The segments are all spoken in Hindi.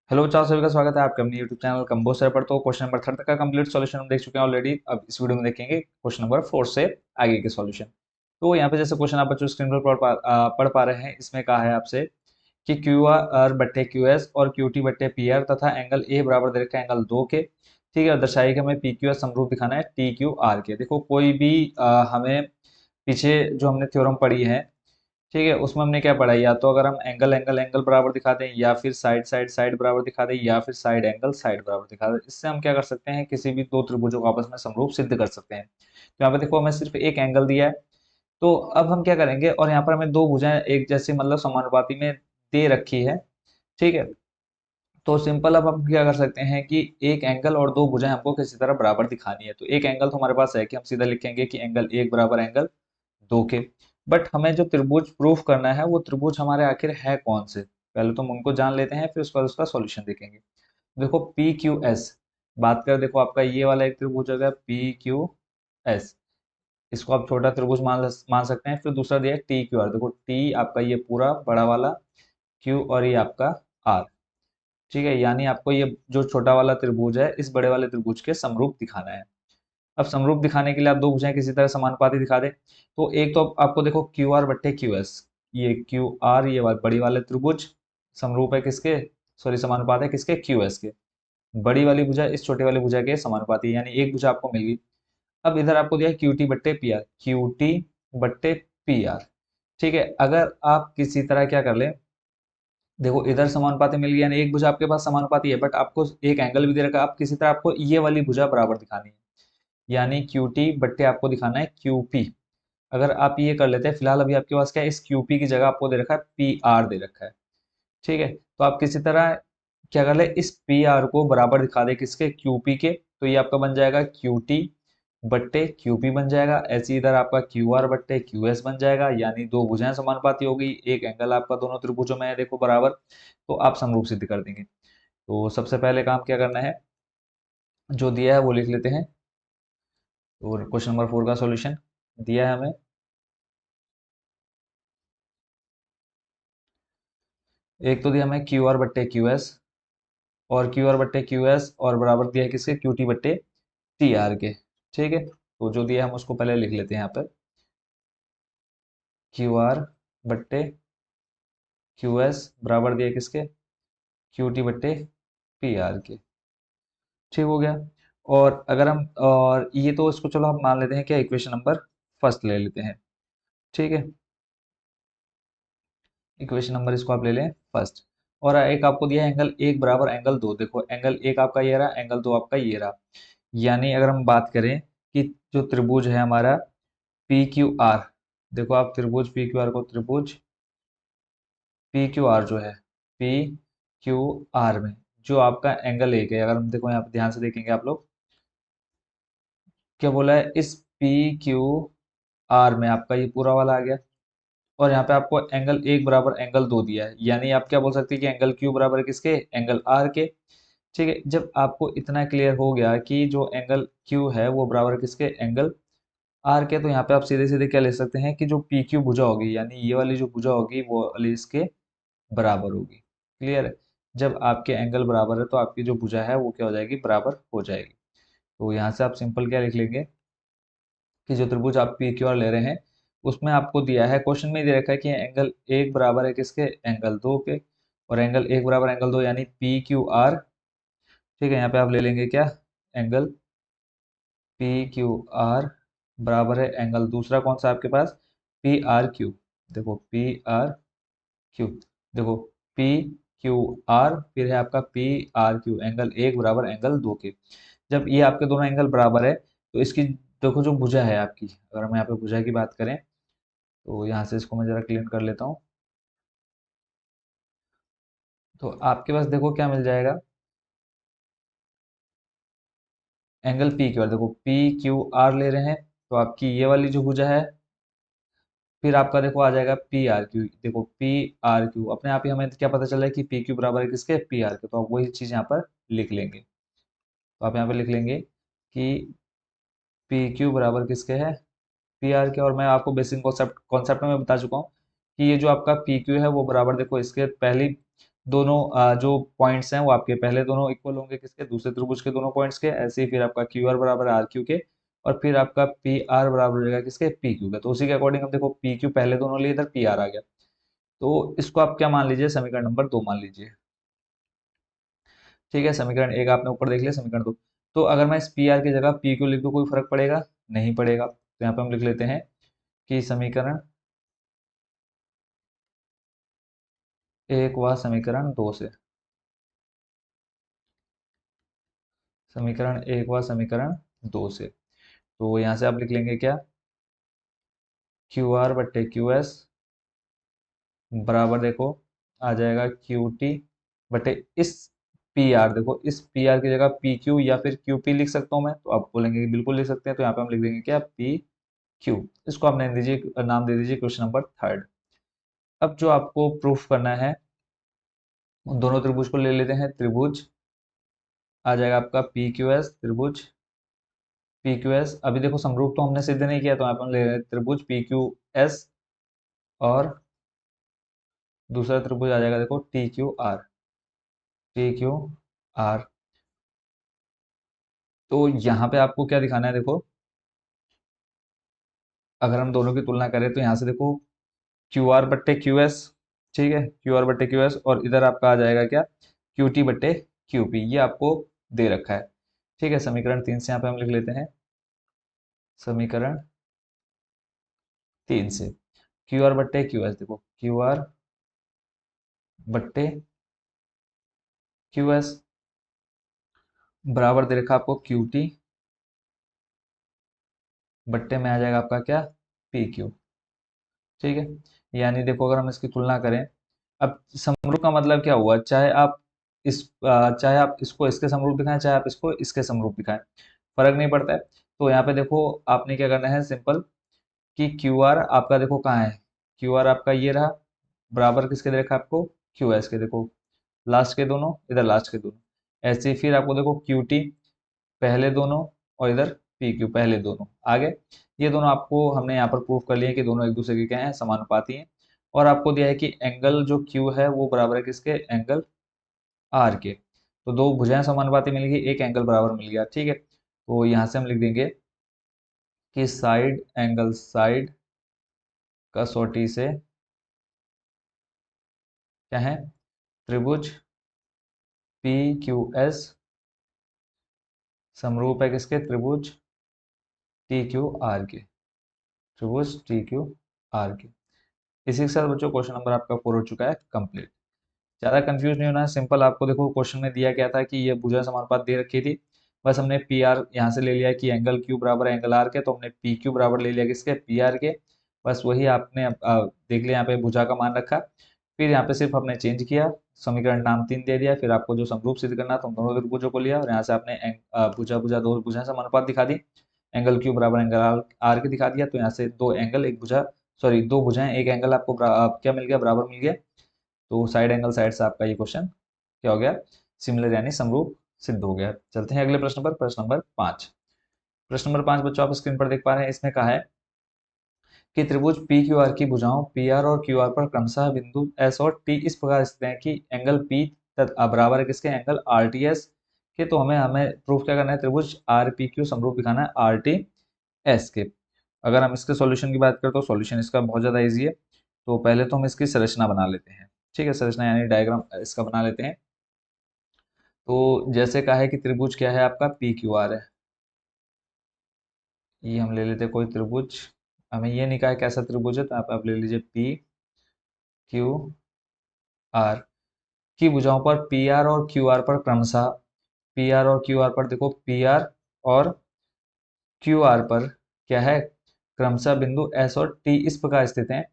हेलो बच्चों, सभी का स्वागत है आपके अपने यूट्यूब चैनल कंबो सर पर। तो क्वेश्चन नंबर 30 का कंप्लीट सॉल्यूशन हम देख चुके हैं ऑलरेडी। अब इस वीडियो में देखेंगे क्वेश्चन नंबर 4 से आगे के सॉल्यूशन। तो यहाँ पे जैसे क्वेश्चन आप बच्चों स्क्रीन पर पढ़ पा रहे हैं, इसमें कहा है आपसे कि क्यू आर बट्टे क्यू एस और क्यू टी बट्टे पी आर तथा एंगल ए बराबर दे रखा है एंगल 2 के। ठीक है, और दर्शाइए कि हमें पी क्यू एस समरूप दिखाना है टी क्यू आर के। देखो कोई भी हमें पीछे जो हमने थ्योरम पढ़ी है, ठीक है, उसमें हमने क्या पढ़ा, या तो अगर हम एंगल एंगल एंगल बराबर दिखा दें, या फिर साइड साइड साइड बराबर दिखा दें, या फिर साइड एंगल साइड बराबर दिखा दें, इससे हम क्या कर सकते हैं, किसी भी दो त्रिभुजों को आपस में समरूप सिद्ध कर सकते हैं। तो यहाँ पे देखो हमें सिर्फ एक एंगल दिया है। तो अब हम क्या करेंगे, और यहाँ पर हमें दो भुजाएं एक जैसी मतलब समानुपाती में दे रखी है। ठीक है, तो सिंपल अब हम क्या कर सकते हैं कि एक एंगल और दो भुजाएं हमको किसी तरह बराबर दिखानी है। तो एक एंगल तो हमारे पास है कि हम सीधा लिखेंगे कि एंगल एक बराबर एंगल दो के। बट हमें जो त्रिभुज प्रूफ करना है वो त्रिभुज हमारे आखिर है कौन से, पहले तो हम उनको जान लेते हैं, फिर उसके बाद उसका सॉल्यूशन देखेंगे। देखो पी क्यू एस बात कर, देखो आपका ये वाला एक त्रिभुज होगा पी क्यू एस, इसको आप छोटा त्रिभुज मान सकते हैं। फिर दूसरा दिया है टी क्यू आर, देखो टी आपका ये पूरा बड़ा वाला, क्यू और ये आपका आर। ठीक है, यानी आपको ये जो छोटा वाला त्रिभुज है इस बड़े वाले त्रिभुज के समरूप दिखाना है। अब समरूप दिखाने के लिए आप दो भुजाएं किसी तरह समानुपाती दिखा दें। तो एक तो आपको देखो क्यू आर बट्टे क्यू एस, ये क्यू आर ये बड़ी वाले त्रिभुज समरूप है किसके, सॉरी समानुपात है किसके, क्यू एस के। बड़ी वाली भुजा इस छोटी वाली भुजा के समानुपाती, यानी एक भुजा आपको मिल गई। अब इधर आपको दिया है क्यू टी बट्टे पी आर, क्यू टी बट्टे पी आर। ठीक है, अगर आप किसी तरह क्या कर लें, देखो इधर समानुपाती मिल गया, यानी एक भुजा आपके पास समानुपाती है, बट आपको एक एंगल भी दे रखा है। आप किसी तरह आपको ये वाली भुजा बराबर दिखानी है, यानी क्यू टी बट्टे आपको दिखाना है क्यू पी। अगर आप ये कर लेते हैं, फिलहाल अभी आपके पास क्या है, इस क्यू पी की जगह आपको दे रखा है पी आर दे रखा है। ठीक है, तो आप किसी तरह क्या कर ले, इस पी आर को बराबर दिखा दे किसके, क्यू पी के। तो ये आपका बन जाएगा क्यू टी बट्टे क्यू पी बन जाएगा। ऐसे ही इधर आपका क्यू आर बट्टे क्यू एस बन जाएगा, यानी दो भुजाएं समानुपाती हो गई, एक एंगल आपका दोनों त्रिभुजों में है देखो बराबर। तो आप समरूप सिद्ध कर देंगे। तो सबसे पहले काम क्या करना है, जो दिया है वो लिख लेते हैं। और क्वेश्चन नंबर 4 का सॉल्यूशन दिया है हमें। एक तो दिया हमें क्यू आर बट्टे क्यू एस, और क्यू आर बट्टे क्यू एस और बराबर दिया है किसके, क्यू टी बट्टे टी आर के। ठीक है, तो जो दिया है हम उसको पहले लिख लेते हैं यहाँ पर, क्यू आर बट्टे क्यू एस बराबर दिया है किसके, क्यू टी बट्टे पी आर के। ठीक हो गया। और अगर हम, और ये तो इसको चलो हम मान लेते हैं क्या, इक्वेशन नंबर फर्स्ट ले लेते हैं। ठीक है, इक्वेशन नंबर इसको आप ले लें फर्स्ट। और एक आपको दिया है एंगल एक बराबर एंगल दो, देखो एंगल एक आपका ये रहा, एंगल दो आपका ये रहा। यानी अगर हम बात करें कि जो त्रिभुज है हमारा पी क्यू आर, देखो आप त्रिभुज पी क्यू आर को, त्रिभुज पी क्यू आर जो है, पी क्यू आर में जो आपका एंगल एक है, अगर हम देखो यहाँ पे ध्यान से देखेंगे आप लोग, क्या बोला है, इस पी क्यू आर में आपका ये पूरा वाला आ गया। और यहाँ पे आपको एंगल एक बराबर एंगल दो दिया है, यानी आप क्या बोल सकते हैं कि एंगल क्यू बराबर है किसके, एंगल आर के। ठीक है, जब आपको इतना क्लियर हो गया कि जो एंगल क्यू है वो बराबर है किसके, एंगल आर के, तो यहाँ पे आप सीधे सीधे क्या ले सकते हैं कि जो पी क्यू भुजा होगी, यानी ये वाली जो भुजा होगी वो वाली इसके बराबर होगी। क्लियर है, जब आपके एंगल बराबर है तो आपकी जो भुजा है वो क्या हो जाएगी, बराबर हो जाएगी। तो यहाँ से आप सिंपल क्या लिख लेंगे कि जो त्रिभुज आप पी क्यू आर ले रहे हैं उसमें आपको दिया है, क्वेश्चन में दे रखा है कि एंगल एक बराबर है किसके, एंगल दो के। और एंगल एक बराबर एंगल दो यानी पी क्यू आर। ठीक है, यहाँ पे आप ले लेंगे क्या, एंगल पी क्यू आर बराबर है एंगल दूसरा कौन सा आपके पास, पी आर क्यू। देखो पी आर क्यू, देखो पी क्यू आर, फिर है आपका पी आर क्यू, एंगल एक बराबर एंगल दो के। जब ये आपके दोनों एंगल बराबर है तो इसकी देखो जो भुजा है आपकी, अगर हम यहाँ पे भुजा की बात करें तो यहाँ से इसको मैं जरा क्लीन कर लेता हूँ। तो आपके पास देखो क्या मिल जाएगा, एंगल पी क्यू आर, देखो पी क्यू आर ले रहे हैं तो आपकी ये वाली जो भुजा है, फिर आपका देखो आ जाएगा पी आर क्यू, देखो पी आर क्यू अपने आप ही हमें क्या पता चल रहा है कि पी क्यू बराबर है किसके, पी आर के। तो आप वही चीज यहाँ पर लिख लेंगे। तो आप यहाँ पे लिख लेंगे कि पी क्यू बराबर किसके है, पी आर के। और मैं आपको बेसिक कॉन्सेप्ट कॉन्सेप्ट में बता चुका हूँ कि ये जो आपका पी क्यू है वो बराबर देखो इसके पहली दोनों जो पॉइंट्स हैं वो आपके पहले दोनों इक्वल होंगे किसके, दूसरे त्रिभुज के दोनों पॉइंट्स के। ऐसे ही फिर आपका क्यू आर बराबर आर क्यू के, और फिर आपका पी आर बराबर हो जाएगा किसके, पी क्यू के। तो उसी के अकॉर्डिंग हम देखो पी क्यू पहले दोनों लिए, इधर पी आर आ गया। तो इसको आप क्या मान लीजिए, समीकरण नंबर 2 मान लीजिए। ठीक है, समीकरण 1 आपने ऊपर देख लिया, समीकरण 2। तो अगर मैं इस पी आर की जगह पी क्यू लिख दूं, कोई फर्क पड़ेगा? नहीं पड़ेगा। तो यहाँ पे हम लिख लेते हैं कि समीकरण 1 व समीकरण 2 से, समीकरण 1 व समीकरण 2 से। तो यहाँ से आप लिख लेंगे क्या, क्यू आर बट्टे क्यू एस बराबर देखो आ जाएगा क्यू टी बटे इस पी आर। देखो इस पी आर की जगह पी क्यू या फिर क्यू पी लिख सकता हूँ मैं, तो आप बोलेंगे कि बिल्कुल लिख सकते हैं। तो यहाँ पे हम लिख देंगे क्या, पी क्यू। इसको आप नाम दे दीजिए क्वेश्चन नंबर 3। अब जो आपको प्रूफ करना है, उन दोनों त्रिभुज को ले लेते हैं। त्रिभुज आ जाएगा आपका पी क्यू एस, त्रिभुज पी क्यू एस। अभी देखो समरूप तो हमने सिद्ध नहीं किया, तो यहाँ पे हम ले रहे हैं त्रिभुज पी क्यू एस, और दूसरा त्रिभुज आ जाएगा देखो T Q R, T Q R. तो यहाँ पे आपको क्या दिखाना है, देखो अगर हम दोनों की तुलना करें तो यहाँ से देखो क्यू आर बट्टे क्यू एस, ठीक है, क्यू आर बट्टे क्यू एस, और इधर आपका आ जाएगा क्या, क्यू टी बट्टे क्यू पी। ये आपको दे रखा है। ठीक है, समीकरण 3 से यहाँ पे हम लिख लेते हैं, समीकरण 3 से क्यू आर बट्टे क्यू एस, देखो क्यू आर बट्टे क्यू एस बराबर दे रखा आपको क्यू टी बट्टे में आ जाएगा आपका क्या, पी क्यू। ठीक है, यानी देखो अगर हम इसकी तुलना करें, अब समरूप का मतलब क्या हुआ, चाहे आप इसको इसके समरूप दिखाएं, चाहे आप इसको इसके समरूप दिखाएं, फर्क नहीं पड़ता है। तो यहाँ पे देखो आपने क्या करना है, सिंपल, कि क्यू आर आपका देखो कहाँ है, क्यू आर आपका ये रहा, बराबर किसके दे रखा है आपको, क्यू एस के। देखो लास्ट के दोनों, इधर लास्ट के दोनों। ऐसे ही फिर आपको देखो क्यू टी पहले दोनों, और इधर पी क्यू पहले दोनों आगे। ये दोनों आपको हमने यहाँ पर प्रूफ कर लिया कि दोनों एक दूसरे के क्या हैं, समानुपाती हैं। और आपको दिया है कि एंगल जो क्यू है वो बराबर है किसके, एंगल आर के। तो दो भुजाएं समानुपाती मिल गई, एक एंगल बराबर मिल गया। ठीक है, तो यहाँ से हम लिख देंगे कि साइड कसौटी से क्या है, त्रिभुज पी क्यू एस समरूप है किसके, त्रिभुज टी क्यू आर के, त्रिभुज टी क्यू आर के। इसी के साथ बच्चों क्वेश्चन नंबर आपका 4 हो चुका है कंप्लीट। ज़्यादा कंफ्यूज नहीं होना है, सिंपल आपको देखो क्वेश्चन में दिया गया था कि ये भुजा समानुपात दे रखी थी, बस हमने पी आर यहाँ से ले लिया कि एंगल क्यू बराबर है एंगल आर के, तो हमने पी क्यू बराबर ले लिया किसके, पी आर के। बस वही आपने देख लिया, यहाँ पे भुजा का मान रखा, फिर यहाँ पे सिर्फ हमने चेंज किया, समीकरण नाम 3 दे दिया, फिर आपको जो समरूप सिद्ध करना था उन दोनों त्रिभुजों को लिया, और यहाँ से आपने भुजा भुजा दो भुजा समानुपात दिखा दी, एंगल क्यू बराबर एंगल आर आर के दिखा दिया। तो यहाँ से दो एंगल एक भुजा, सॉरी दो भुजाएं एक एंगल आपको क्या मिल गया, बराबर मिल गया। तो साइड एंगल साइड से आपका ये क्वेश्चन क्या हो गया, सिमिलर यानी समरूप सिद्ध हो गया। चलते हैं अगले प्रश्न पर, प्रश्न नंबर 5। प्रश्न नंबर 5 बच्चों आप स्क्रीन पर देख पा रहे हैं, इसमें कहा है कि त्रिभुज पी क्यू आर की भुजाओं पी आर और क्यू आर पर क्रमशः बिंदु एस और टी इस प्रकार स्थित हैं कि एंगल पी बराबर है किसके, एंगल आर टी एस के। तो हमें हमें प्रूफ क्या करना है, त्रिभुज आर पी क्यू समरूप दिखाना है आर टी एस के। अगर हम इसके सॉल्यूशन की बात करें तो सॉल्यूशन इसका बहुत ज़्यादा ईजी है। तो पहले तो हम इसकी संरचना बना लेते हैं। ठीक है, संरचना यानी डायग्राम इसका बना लेते हैं। तो जैसे कहा है कि त्रिभुज क्या है आपका, पी क्यू आर है। ये हम ले लेते हैं कोई त्रिभुज, हमें ये नहीं कहा है कैसा त्रिभुज है, तो आप ले लीजिए पी क्यू आर की भुजाओं पर पी आर और क्यू आर पर क्रमशः, पी आर और क्यू आर पर देखो पी आर और क्यू आर पर क्या है, क्रमशः बिंदु एस और टी इस प्रकार स्थित हैं।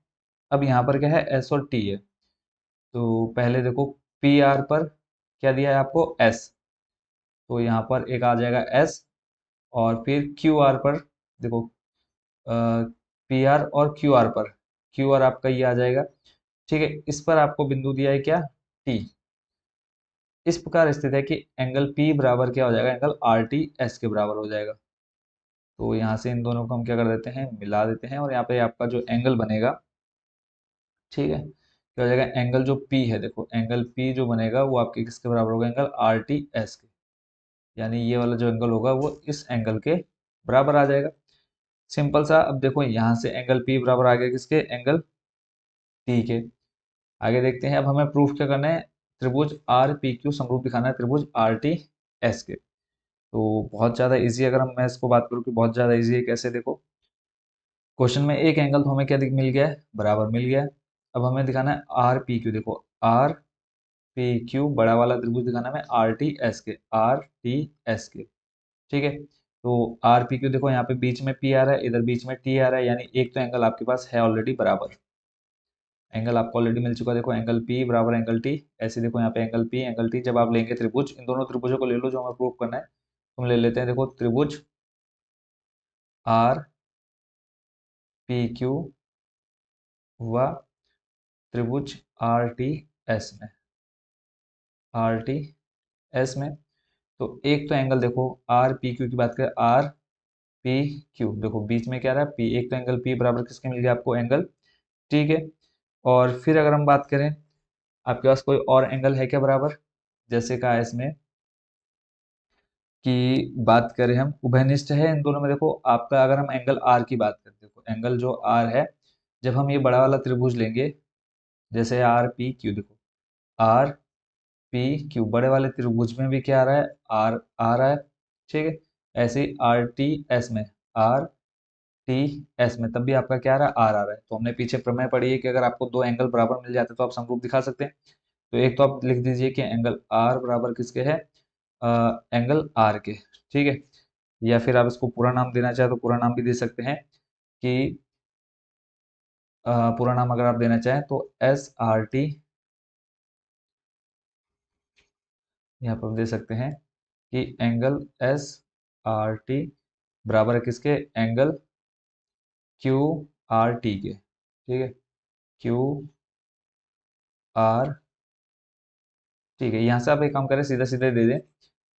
अब यहाँ पर क्या है, एस और टी है। तो पहले देखो पी आर पर क्या दिया है आपको, एस, तो यहाँ पर एक आ जाएगा एस, और फिर क्यू आर पर देखो पी आर और क्यू आर पर, क्यू आर आपका ये आ जाएगा। ठीक है, इस पर आपको बिंदु दिया है क्या, टी। इस प्रकार स्थित है कि एंगल पी बराबर क्या हो जाएगा, एंगल आर टी एस के बराबर हो जाएगा। तो यहाँ से इन दोनों को हम क्या कर देते हैं, मिला देते हैं, और यहाँ पे आपका जो एंगल बनेगा, ठीक है, क्या हो जाएगा, एंगल जो पी है, देखो एंगल पी जो बनेगा वो आपके किसके बराबर होगा, एंगल आर टी एस के, यानी ये वाला जो एंगल होगा वो इस एंगल के बराबर आ जाएगा। सिंपल सा। अब देखो यहाँ से एंगल पी बराबर आ गया किसके, एंगल टी के। आगे देखते हैं, अब हमें प्रूफ क्या करना है, त्रिभुज आर पी क्यू समरूप दिखाना है त्रिभुज आर टी एस के। तो बहुत ज़्यादा इजी, अगर मैं इसको बात करूँ कि बहुत ज़्यादा इजी है, कैसे, देखो क्वेश्चन में एक एंगल तो हमें क्या मिल गया है, बराबर मिल गया है। अब हमें दिखाना है आर पी क्यू, देखो आर पी क्यू बड़ा वाला त्रिभुज दिखाना है हमें आर टी एस के, आर टी एस के। ठीक है, तो आर पी क्यू देखो यहाँ पे बीच में पी आ रहा है, इधर बीच में टी आ रहा है, यानी एक तो एंगल आपके पास है ऑलरेडी बराबर, एंगल आपको ऑलरेडी मिल चुका है। देखो एंगल पी बराबर एंगल टी, ऐसे देखो यहाँ पे एंगल पी एंगल टी, जब आप लेंगे त्रिभुज, इन दोनों त्रिभुजों को ले लो जो हमें प्रूव करना है। तो हम ले लेते हैं, देखो त्रिभुज आर पी क्यू व त्रिभुज आर टी एस में, आर टी एस में। तो एक तो एंगल देखो आर पी क्यू की बात करें, आर पी क्यू, देखो बीच में क्या रहा है पी, एक तो एंगल पी बराबर किसके मिल गया आपको, एंगल टी के। और फिर अगर हम बात करें, आपके पास कोई और एंगल है क्या बराबर, जैसे कहा इसमें कि बात करें हम उभयनिष्ठ है इन दोनों में। देखो आपका, अगर हम एंगल आर की बात करें, देखो एंगल जो आर है, जब हम ये बड़ा वाला त्रिभुज लेंगे, जैसे आर पी क्यू, देखो आर पी क्यू बड़े वाले त्रिभुज में भी क्या आ रहा है, आर आ रहा है। ठीक है, ऐसे ही आर टी एस में, आर टी एस में तब भी आपका क्या आ रहा है, आर आ रहा है। तो हमने पीछे प्रमेय पढ़ी है कि अगर आपको दो एंगल बराबर मिल जाते हैं तो आप समरूप दिखा सकते हैं। तो एक तो आप लिख दीजिए कि एंगल आर बराबर किसके है, एंगल आर के। ठीक है, या फिर आप इसको पूरा नाम देना चाहें तो पूरा नाम भी दे सकते हैं कि पूरा नाम अगर आप देना चाहें तो एस आर टी, यहाँ पर दे सकते हैं कि एंगल एस आर टी बराबर है किसके, एंगल क्यू आर टी के। ठीक है, क्यू आर, ठीक है, यहाँ से आप एक काम करें, सीधा सीधे दे दें,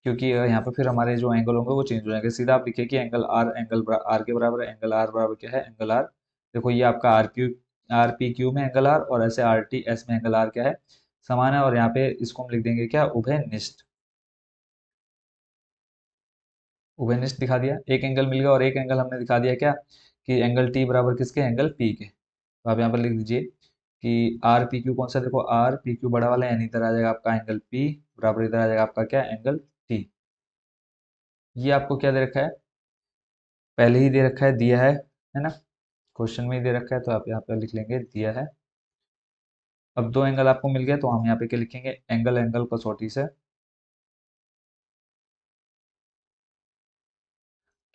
क्योंकि यहाँ पे फिर हमारे जो एंगल होंगे वो चेंज हो जाएंगे। सीधा आप लिखिए कि एंगल आर, एंगल आर के बराबर है, एंगल आर बराबर क्या है, एंगल आर। देखो ये आपका R Q, R P Q में एंगल आर, और ऐसे आर टी एस में एंगल आर क्या है, समान है। और यहाँ पे इसको हम लिख देंगे क्या, उभयनिष्ठ, उभयनिष्ठ दिखा दिया, एक एंगल मिल गया। और एक एंगल हमने दिखा दिया क्या, कि एंगल टी बराबर किसके, एंगल पी के। तो आप यहाँ पर लिख दीजिए कि आर पी क्यू कौन सा, देखो आर पी क्यू बड़ा वाला, यानी इधर आ जाएगा आपका एंगल पी बराबर, इधर आ जाएगा आपका क्या, एंगल टी। ये आपको क्या दे रखा है, पहले ही दे रखा है, दिया है ना, क्वेश्चन में ही दे रखा है, तो आप यहाँ पे लिख लेंगे दिया है। अब दो एंगल आपको मिल गया, तो हम यहाँ पे क्या लिखेंगे, एंगल एंगल कसौटी से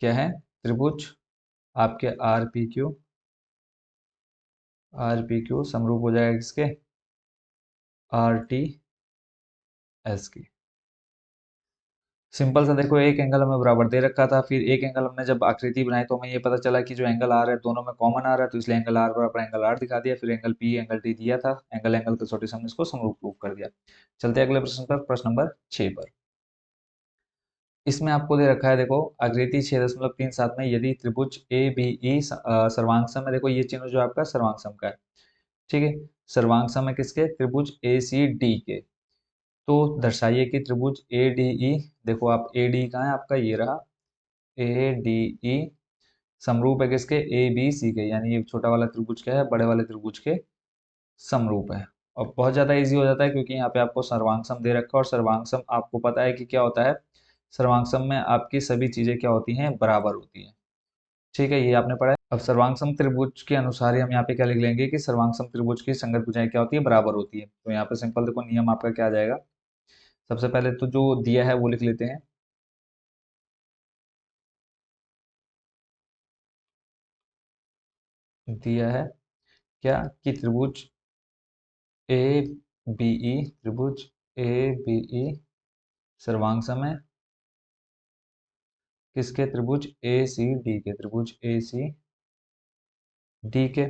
क्या है, त्रिभुज आपके आर पी क्यू समरूप हो जाएगा किसके, आर टी एस की। सिंपल सा। देखो एक एंगल हमें बराबर दे रखा था, फिर एक एंगल हमने जब आकृति बनाई तो हमें ये पता चला कि जो एंगल आर है दोनों में कॉमन आ रहा है, तो इसलिए एंगल आर बराबर एंगल आर दिखा दिया। फिर एंगल पी एंगल टी दिया था, एंगल एंगल कसौटी से हमने इसको समरूप प्रूव कर दिया। चलते हैं अगले प्रश्न पर, प्रश्न नंबर 6 पर। इसमें आपको दे रखा है, देखो आकृति 6.37 में यदि त्रिभुज ए बी ई सर्वांग सम है, देखो ये चिन्ह जो आपका सर्वांग सम का है। ठीक है, सर्वांग सम है किसके, त्रिभुज ए सी डी के। तो दर्शाइए कि त्रिभुज ए डी ई, देखो आप ए डी कहाँ है आपका, ये रहा, ए डी ई समरूप है किसके, ए बी सी के, यानी ये छोटा वाला त्रिभुज क्या है, बड़े वाले त्रिभुज के समरूप है। और बहुत ज़्यादा इजी हो जाता है, क्योंकि यहाँ पे आपको सर्वांग सम दे रखा है, और सर्वांग सम आपको पता है कि क्या होता है, सर्वांग सम में आपकी सभी चीज़ें क्या होती हैं, बराबर होती हैं। ठीक है, ये आपने पढ़ा है। अब सर्वांग सम त्रिभुज के अनुसार ही हम यहाँ पे क्या लिख लेंगे कि सर्वांग सम त्रिभुज की संगत भुजाएं क्या होती है, बराबर होती है। तो यहाँ पे सिंपल देखो नियम आपका क्या आ जाएगा, सबसे पहले तो जो दिया है वो लिख लेते हैं। दिया है क्या, कि त्रिभुज ए बी ई, त्रिभुज ए बी ई सर्वांग सम है किसके, त्रिभुज ए सी डी के, त्रिभुज ए सी डी के।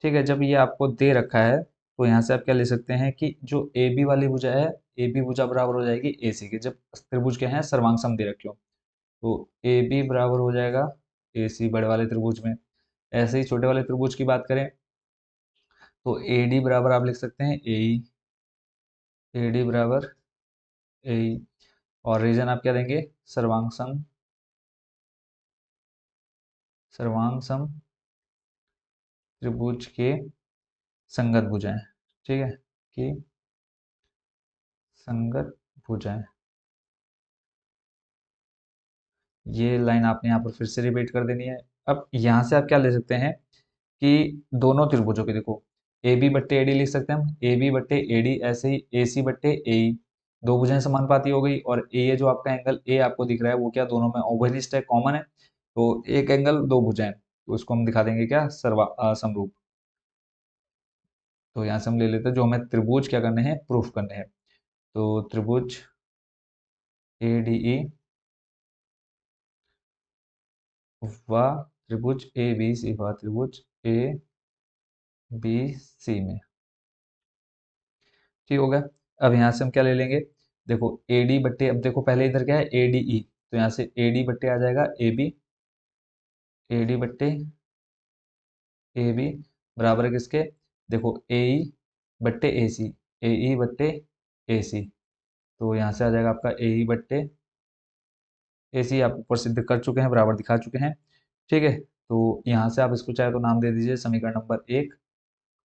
ठीक है, जब ये आपको दे रखा है तो यहाँ से आप क्या ले सकते हैं कि जो ए बी वाली भुजा है, ए बी भुजा बराबर हो जाएगी ए सी के, जब त्रिभुज के हैं सर्वांग सम दे रखे हो। तो ए बी बराबर हो जाएगा ए सी बड़े वाले त्रिभुज में। ऐसे ही छोटे वाले त्रिभुज की बात करें तो ए डी बराबर आप लिख सकते हैं ए डी बराबर ए, और रीजन आप क्या देंगे, सर्वांग सम त्रिभुज के संगत भुजाएं, ठीक है, कि संगत भुजाएं। ये लाइन आपने यहाँ पर फिर से रिपीट कर देनी है। अब यहाँ से आप क्या ले सकते हैं कि दोनों त्रिभुजों के देखो, ए बी बट्टे ए डी लिख सकते हैं हम, ए बी बट्टे ए डी, ऐसे ही ए सी बट्टे ए ई, दो भुजाएं समानुपाती हो गई। और ए जो आपका एंगल ए आपको दिख रहा है वो क्या दोनों में ओवलिस्ट है, कॉमन है, तो एक एंगल दो भुजाएं, तो इसको हम दिखा देंगे क्या, समरूप। तो यहाँ से हम ले लेते हैं जो हमें त्रिभुज क्या करने हैं, प्रूफ करने हैं। तो त्रिभुज ए डी ई व त्रिभुज ए बी सी, व त्रिभुज ए बी सी में, ठीक हो गया। अब यहाँ से हम क्या ले लेंगे, देखो ए डी बट्टे, अब देखो पहले इधर क्या है ए डी ई, तो यहाँ से ए डी बट्टे आ जाएगा ए बी, ए डी बट्टे ए बी बराबर है किसके, देखो ए ई बट्टे ए सी, ए ई बट्टे ए सी, तो यहाँ से आ जाएगा आपका ए ई बट्टे ए सी, आप ऊपर सिद्ध कर चुके हैं, बराबर दिखा चुके हैं, ठीक है। तो यहाँ से आप इसको चाहे तो नाम दे दीजिए समीकरण नंबर एक,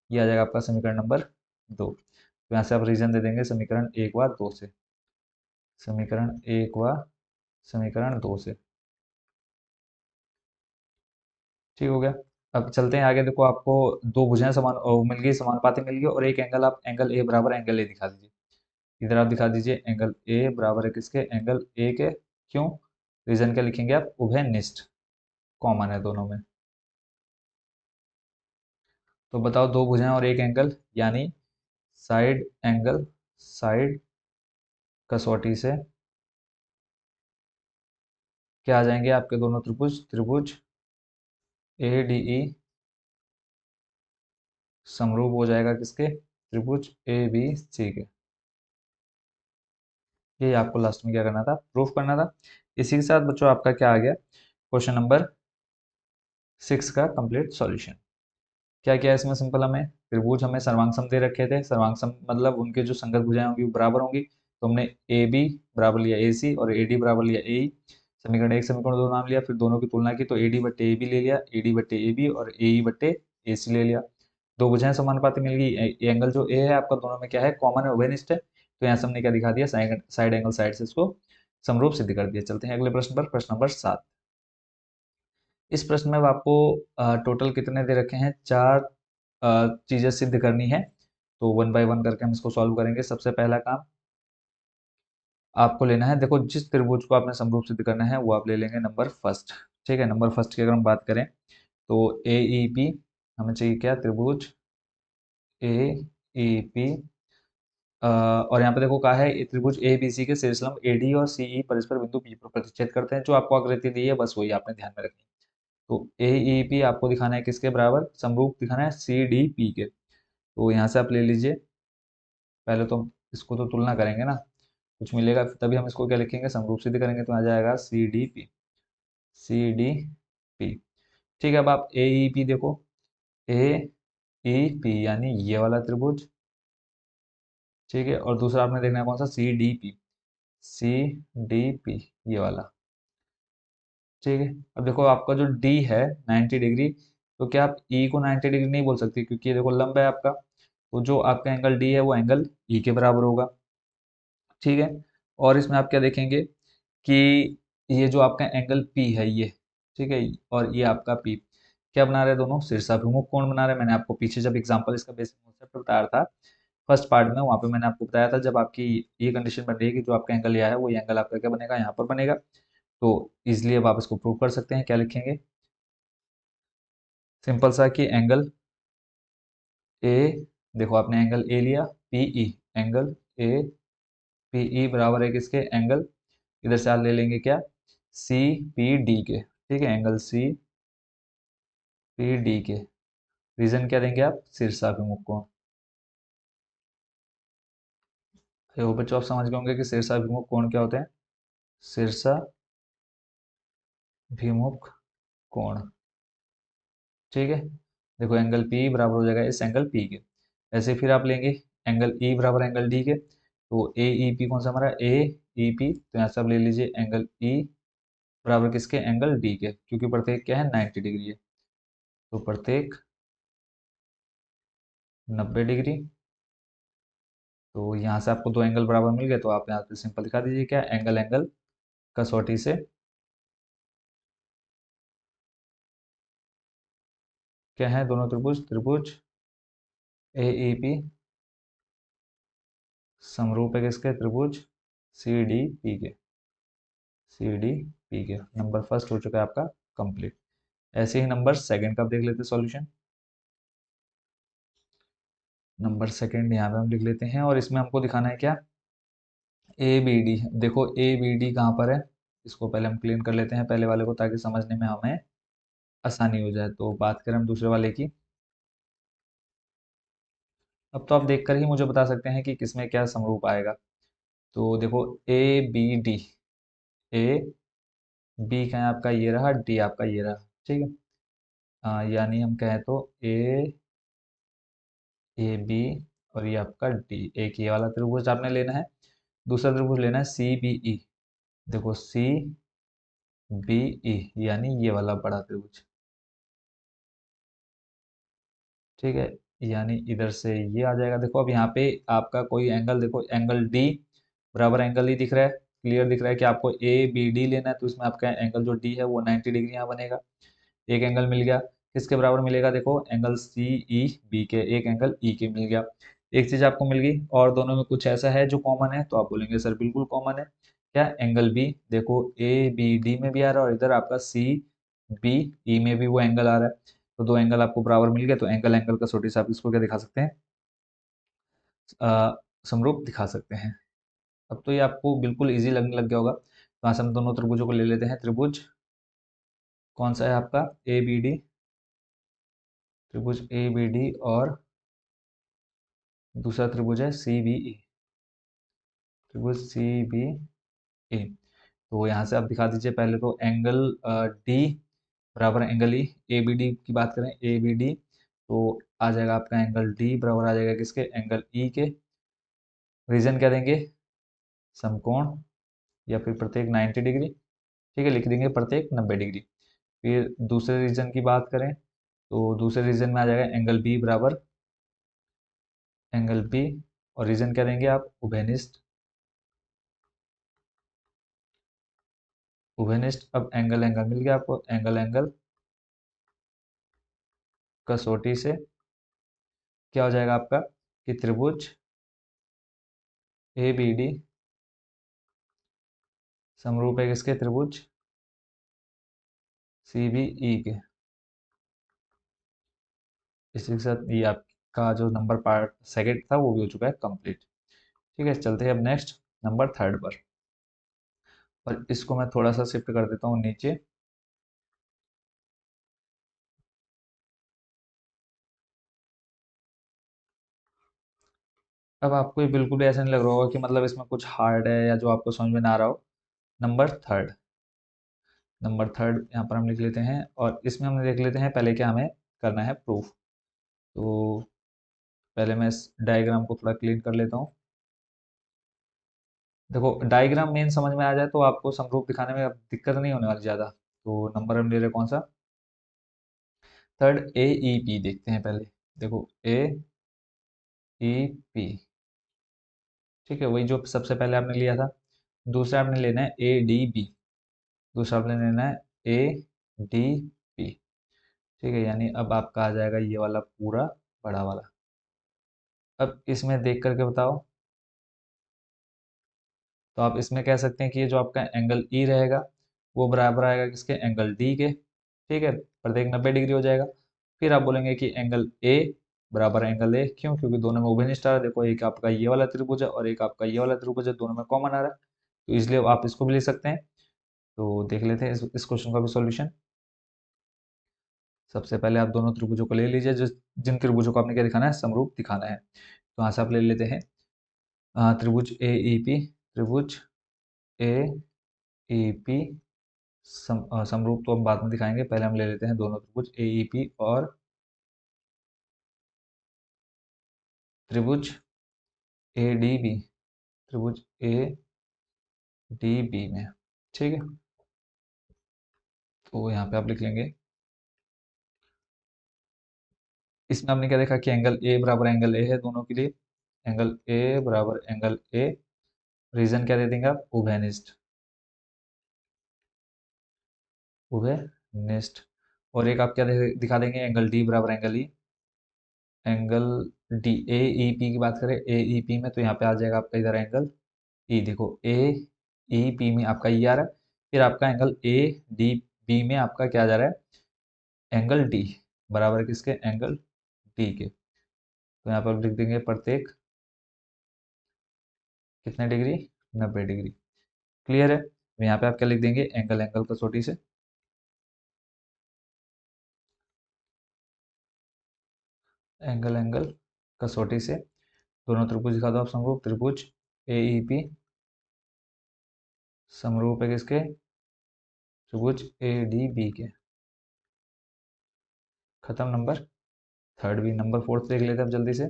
ये आ जाएगा आपका समीकरण नंबर दो। तो यहाँ से आप रीजन दे देंगे समीकरण एक व दो से, समीकरण एक व समीकरण दो से, ठीक हो गया। अब चलते हैं आगे, देखो आपको दो भुजाएं समान मिल गई, समानुपाती मिल गई, और एक एंगल, आप एंगल ए बराबर एंगल ए दिखा दीजिए। इधर आप दिखा दीजिए एंगल ए बराबर है किसके, एंगल ए के, क्यों, रीजन क्या लिखेंगे आप, उभयनिष्ठ, कॉमन है दोनों में। तो बताओ दो भुजाएं और एक एंगल, यानी साइड एंगल, साइड कसौटी से क्या आ जाएंगे आपके दोनों त्रिभुज, त्रिभुज ए डी ई समरूप हो जाएगा किसके, त्रिभुज ए बी सी के। ये आपको लास्ट में क्या करना था, प्रूफ करना था। इसी के साथ बच्चों आपका क्या आ गया, क्वेश्चन नंबर 6 का कंप्लीट सॉल्यूशन। क्या किया इसमें, सिंपल, हमें त्रिभुज हमें सर्वांग दे रखे थे, सर्वांग मतलब उनके जो संगत भुजाएं होंगी वो बराबर होंगी, तो हमने ए बी बराबर लिया ए सी और ए डी बराबर लिया ए, समीकरण एक समीकरण दो नाम लिया, फिर दोनों की तुलना की, तो ए डी बट्टे ए बी ले लिया, ए डी बट्टे ए बी और ए ई बट्टे ए सी ले लिया। दो भुजाएं समानुपाती मिल गई, एंगल जो ए है आपका दोनों में क्या है, कॉमन है, उभयनिष्ठ है, तो यहाँ से हमने क्या दिखा दिया, साइड एंगल साइड से इसको समरूप सिद्ध कर दिया। चलते हैं अगले प्रश्न पर, प्रश्न नंबर 7। इस प्रश्न में अब आपको टोटल कितने दे रखे हैं, चार चीजें सिद्ध करनी है, तो वन बाय वन करके हम इसको सॉल्व करेंगे। सबसे पहला काम आपको लेना है, देखो जिस त्रिभुज को आपने समरूप सिद्ध करना है वो आप ले लेंगे नंबर फर्स्ट, ठीक है। नंबर फर्स्ट की अगर हम बात करें तो ए ई पी हमें चाहिए क्या, त्रिभुज ए ई पी, और यहाँ पे देखो कहा है ये त्रिभुज ए बी सी के शीर्षलंब ए डी और सी ई परस्पर बिंदु पी पर प्रतिच्छेद करते हैं, जो आपको आकृति दी है बस वही आपने ध्यान में रखनी है। तो ए ई पी आपको दिखाना है किसके बराबर, समरूप दिखाना है सी डी पी के, तो यहाँ से आप ले लीजिए, पहले तो हम इसको तो तुलना करेंगे ना, कुछ मिलेगा तभी हम इसको क्या लिखेंगे, समरूप सिद्ध करेंगे, तो आ जाएगा C D P, C D P, ठीक है। अब आप ए ई पी देखो, ए ई पी यानी ये वाला त्रिभुज, ठीक है, और दूसरा आपने देखना है कौन सा, C D P, C D P ये वाला, ठीक है। अब देखो आपका जो डी है 90 डिग्री, तो क्या आप ई को 90 डिग्री नहीं बोल सकते, क्योंकि ये देखो लंब है आपका, तो जो आपका एंगल डी है वो एंगल ई के बराबर होगा, ठीक है। और इसमें आप क्या देखेंगे कि ये जो आपका एंगल पी है ये, ठीक है, और ये आपका पी क्या बना रहे हैं, दोनों शीर्षाभिमुख कोण बना रहे हैं। मैंने आपको पीछे जब एग्जांपल इसका बेसिक कॉन्सेप्ट बताया था फर्स्ट पार्ट में, वहां पे मैंने आपको बताया था जब आपकी ये कंडीशन बन रही है कि जो आपका एंगल यह है वो ये एंगल आपका क्या बनेगा, यहाँ पर बनेगा, तो इजिली अब आप इसको प्रूव कर सकते हैं। क्या लिखेंगे, सिंपल सा कि एंगल ए, देखो आपने एंगल ए लिया, पीई, एंगल ए पीई बराबर है किसके, एंगल, इधर से आप ले लेंगे क्या, सी पी डी के, ठीक है, एंगल सी पी डी के, रीजन क्या देंगे आप, शीर्षाभिमुख कोण। वो बच्चों आप समझ गए होंगे कि शीर्षाभिमुख कोण क्या होते हैं, शीर्षाभिमुख कोण, ठीक है। देखो एंगल पी बराबर हो जाएगा इस एंगल पी के, ऐसे फिर आप लेंगे एंगल ई बराबर एंगल डी के, तो ए ई पी कौन सा हमारा ए ई पी, तो यहाँ से आप ले लीजिए एंगल ई बराबर किसके एंगल डी के, क्योंकि प्रत्येक क्या है 90 डिग्री है, तो प्रत्येक 90 डिग्री। तो यहाँ से आपको दो एंगल बराबर मिल गए, तो आप यहाँ पे सिंपल दिखा दीजिए क्या एंगल एंगल कसौटी से क्या है, दोनों त्रिभुज त्रिभुज ए ई पी समरूप है किसके त्रिभुज सी डी पी के, सी डी पी के। नंबर फर्स्ट हो चुका है आपका कंप्लीट। ऐसे ही नंबर सेकंड का आप देख लेते हैं सॉल्यूशन। नंबर सेकंड यहाँ पे हम लिख लेते हैं, और इसमें हमको दिखाना है क्या ए बी डी। देखो ए बी डी कहाँ पर है, इसको पहले हम क्लीन कर लेते हैं पहले वाले को, ताकि समझने में हमें आसानी हो जाए। तो बात करें हम दूसरे वाले की, अब तो आप देखकर ही मुझे बता सकते हैं कि किसमें क्या समरूप आएगा। तो देखो A B D, A B का है आपका ये रहा, डी आपका ये रहा, ठीक है। यानी हम कहें तो ए बी और ये आपका डी, एक ये वाला त्रिभुज आपने लेना है, दूसरा त्रिभुज लेना है सी बी ई। देखो सी बी ई यानी ये वाला बड़ा त्रिभुज, ठीक है। यानी इधर से ये आ जाएगा। देखो अब यहाँ पे आपका कोई एंगल, देखो एंगल डी बराबर एंगल ई दिख रहा है, क्लियर दिख रहा है कि आपको ए बी डी लेना है, तो इसमें आपका एंगल जो डी है वो 90 डिग्री यहाँ बनेगा। एक एंगल मिल गया, किसके बराबर मिलेगा, देखो एंगल सी ई बी के, एक एंगल ई के मिल गया। एक चीज आपको मिल गई, और दोनों में कुछ ऐसा है जो कॉमन है, तो आप बोलेंगे सर बिल्कुल कॉमन है। क्या एंगल बी, देखो ए बी डी में भी आ रहा है, और इधर आपका सी बी ई में भी वो एंगल आ रहा है, तो दो एंगल आपको बराबर मिल गए, तो एंगल एंगल का छोटी से आप इसको क्या दिखा सकते हैं, समरूप दिखा सकते हैं। अब तो ये आपको बिल्कुल इजी लगने लग गया होगा। तो यहाँ से हम दोनों त्रिभुजों को ले लेते हैं। त्रिभुज कौन सा है आपका ए बी डी, त्रिभुज ए बी डी, और दूसरा त्रिभुज है सी बी ई, त्रिभुज सी बी ए। तो यहाँ से आप दिखा दीजिए पहले तो एंगल डी बराबर angle E, A B D की बात करें ए बी डी, तो आ जाएगा आपका एंगल डी बराबर आ जाएगा किसके एंगल ई के। रीजन क्या देंगे, समकोण, या फिर प्रत्येक 90 डिग्री, ठीक है, लिख देंगे प्रत्येक 90 डिग्री। फिर दूसरे रीजन की बात करें, तो दूसरे रीजन में आ जाएगा एंगल बी बराबर एंगल बी, और रीजन क्या देंगे आप उभयनिष्ठ, उभयनिष्ठ। अब एंगल एंगल मिल गया आपको, एंगल एंगल कसौटी से क्या हो जाएगा आपका कि त्रिभुज ए बी डी समरूप है किसके त्रिभुज सी बी ई के। इसी के साथ ये आपका जो नंबर पार्ट सेकंड था वो भी हो चुका है कंप्लीट। ठीक है, चलते हैं अब नेक्स्ट नंबर थर्ड पर, और इसको मैं थोड़ा सा शिफ्ट कर देता हूँ नीचे। अब आपको ये बिल्कुल भी ऐसा नहीं लग रहा होगा कि मतलब इसमें कुछ हार्ड है या जो आपको समझ में ना आ रहा हो। नंबर थर्ड, नंबर थर्ड यहाँ पर हम लिख लेते हैं, और इसमें हम देख लेते हैं पहले क्या हमें करना है प्रूफ। तो पहले मैं इस डायग्राम को थोड़ा क्लीन कर लेता हूँ। देखो डायग्राम मेन समझ में आ जाए तो आपको समरूप दिखाने में अब दिक्कत नहीं होने वाली ज़्यादा। तो नंबर हम ले रहे हैं कौन सा, थर्ड ए ई पी देखते हैं पहले। देखो ए ई पी, ठीक है, वही जो सबसे पहले आपने लिया था। दूसरा आपने लेना है ए डी बी, दूसरा आपने लेना है ए डी पी, ठीक है। यानी अब आपका आ जाएगा ये वाला पूरा बड़ा वाला। अब इसमें देख करके बताओ, तो आप इसमें कह सकते हैं कि ये जो आपका एंगल ई रहेगा वो बराबर आएगा किसके एंगल डी के, ठीक है, प्रत्येक 90 डिग्री हो जाएगा। फिर आप बोलेंगे कि एंगल ए बराबर एंगल ए, क्यों, क्योंकि दोनों में उभयनिष्ठ आ रहा है। देखो एक आपका ये वाला त्रिभुज है और एक आपका ये वाला त्रिभुज है, दोनों में कॉमन आ रहा है, तो इसलिए आप इसको भी ले सकते हैं। तो देख लेते हैं इस क्वेश्चन का भी सॉल्यूशन। सबसे पहले आप दोनों त्रिभुजों को ले लीजिए, जिस जिन त्रिभुजों को आपने क्या दिखाना है समरूप दिखाना है। तो यहाँ से आप ले लेते हैं त्रिभुज ए ई पी, त्रिभुज ए ई पी समरूप तो हम बाद में दिखाएंगे, पहले हम ले लेते हैं दोनों त्रिभुज ए ई पी और त्रिभुज ए डी बी, त्रिभुज ए डी बी में, ठीक है। तो यहाँ पे आप लिख लेंगे, इसमें आपने क्या देखा कि एंगल ए बराबर एंगल ए है दोनों के लिए, एंगल ए बराबर एंगल ए, रीजन क्या दे देंगे आप, उभयनिष्ठ, उभयनिष्ठ। और एक आप क्या दिखा देंगे, एंगल डी बराबर एंगल ई, एंगल डी, ए ई पी की बात करें, ए ई पी में तो यहाँ पे आ जाएगा आपका इधर एंगल ई, देखो ए ई पी में आपका ई आ रहा है, फिर आपका एंगल ए डी बी में आपका क्या आ जा रहा है, एंगल डी बराबर किसके, एंगल डी के। तो यहाँ पर लिख देंगे प्रत्येक कितने डिग्री, 90 डिग्री। क्लियर है। तो यहाँ पे आप क्या लिख देंगे, एंगल एंगल कसौटी से, एंगल एंगल कसौटी से दोनों त्रिभुज दिखा दो आप समरूप, त्रिभुज ए ई पी समरूप है किसके, त्रिभुज ए डी बी के। खत्म नंबर थर्ड भी। नंबर फोर्थ देख लेते हैं अब जल्दी से।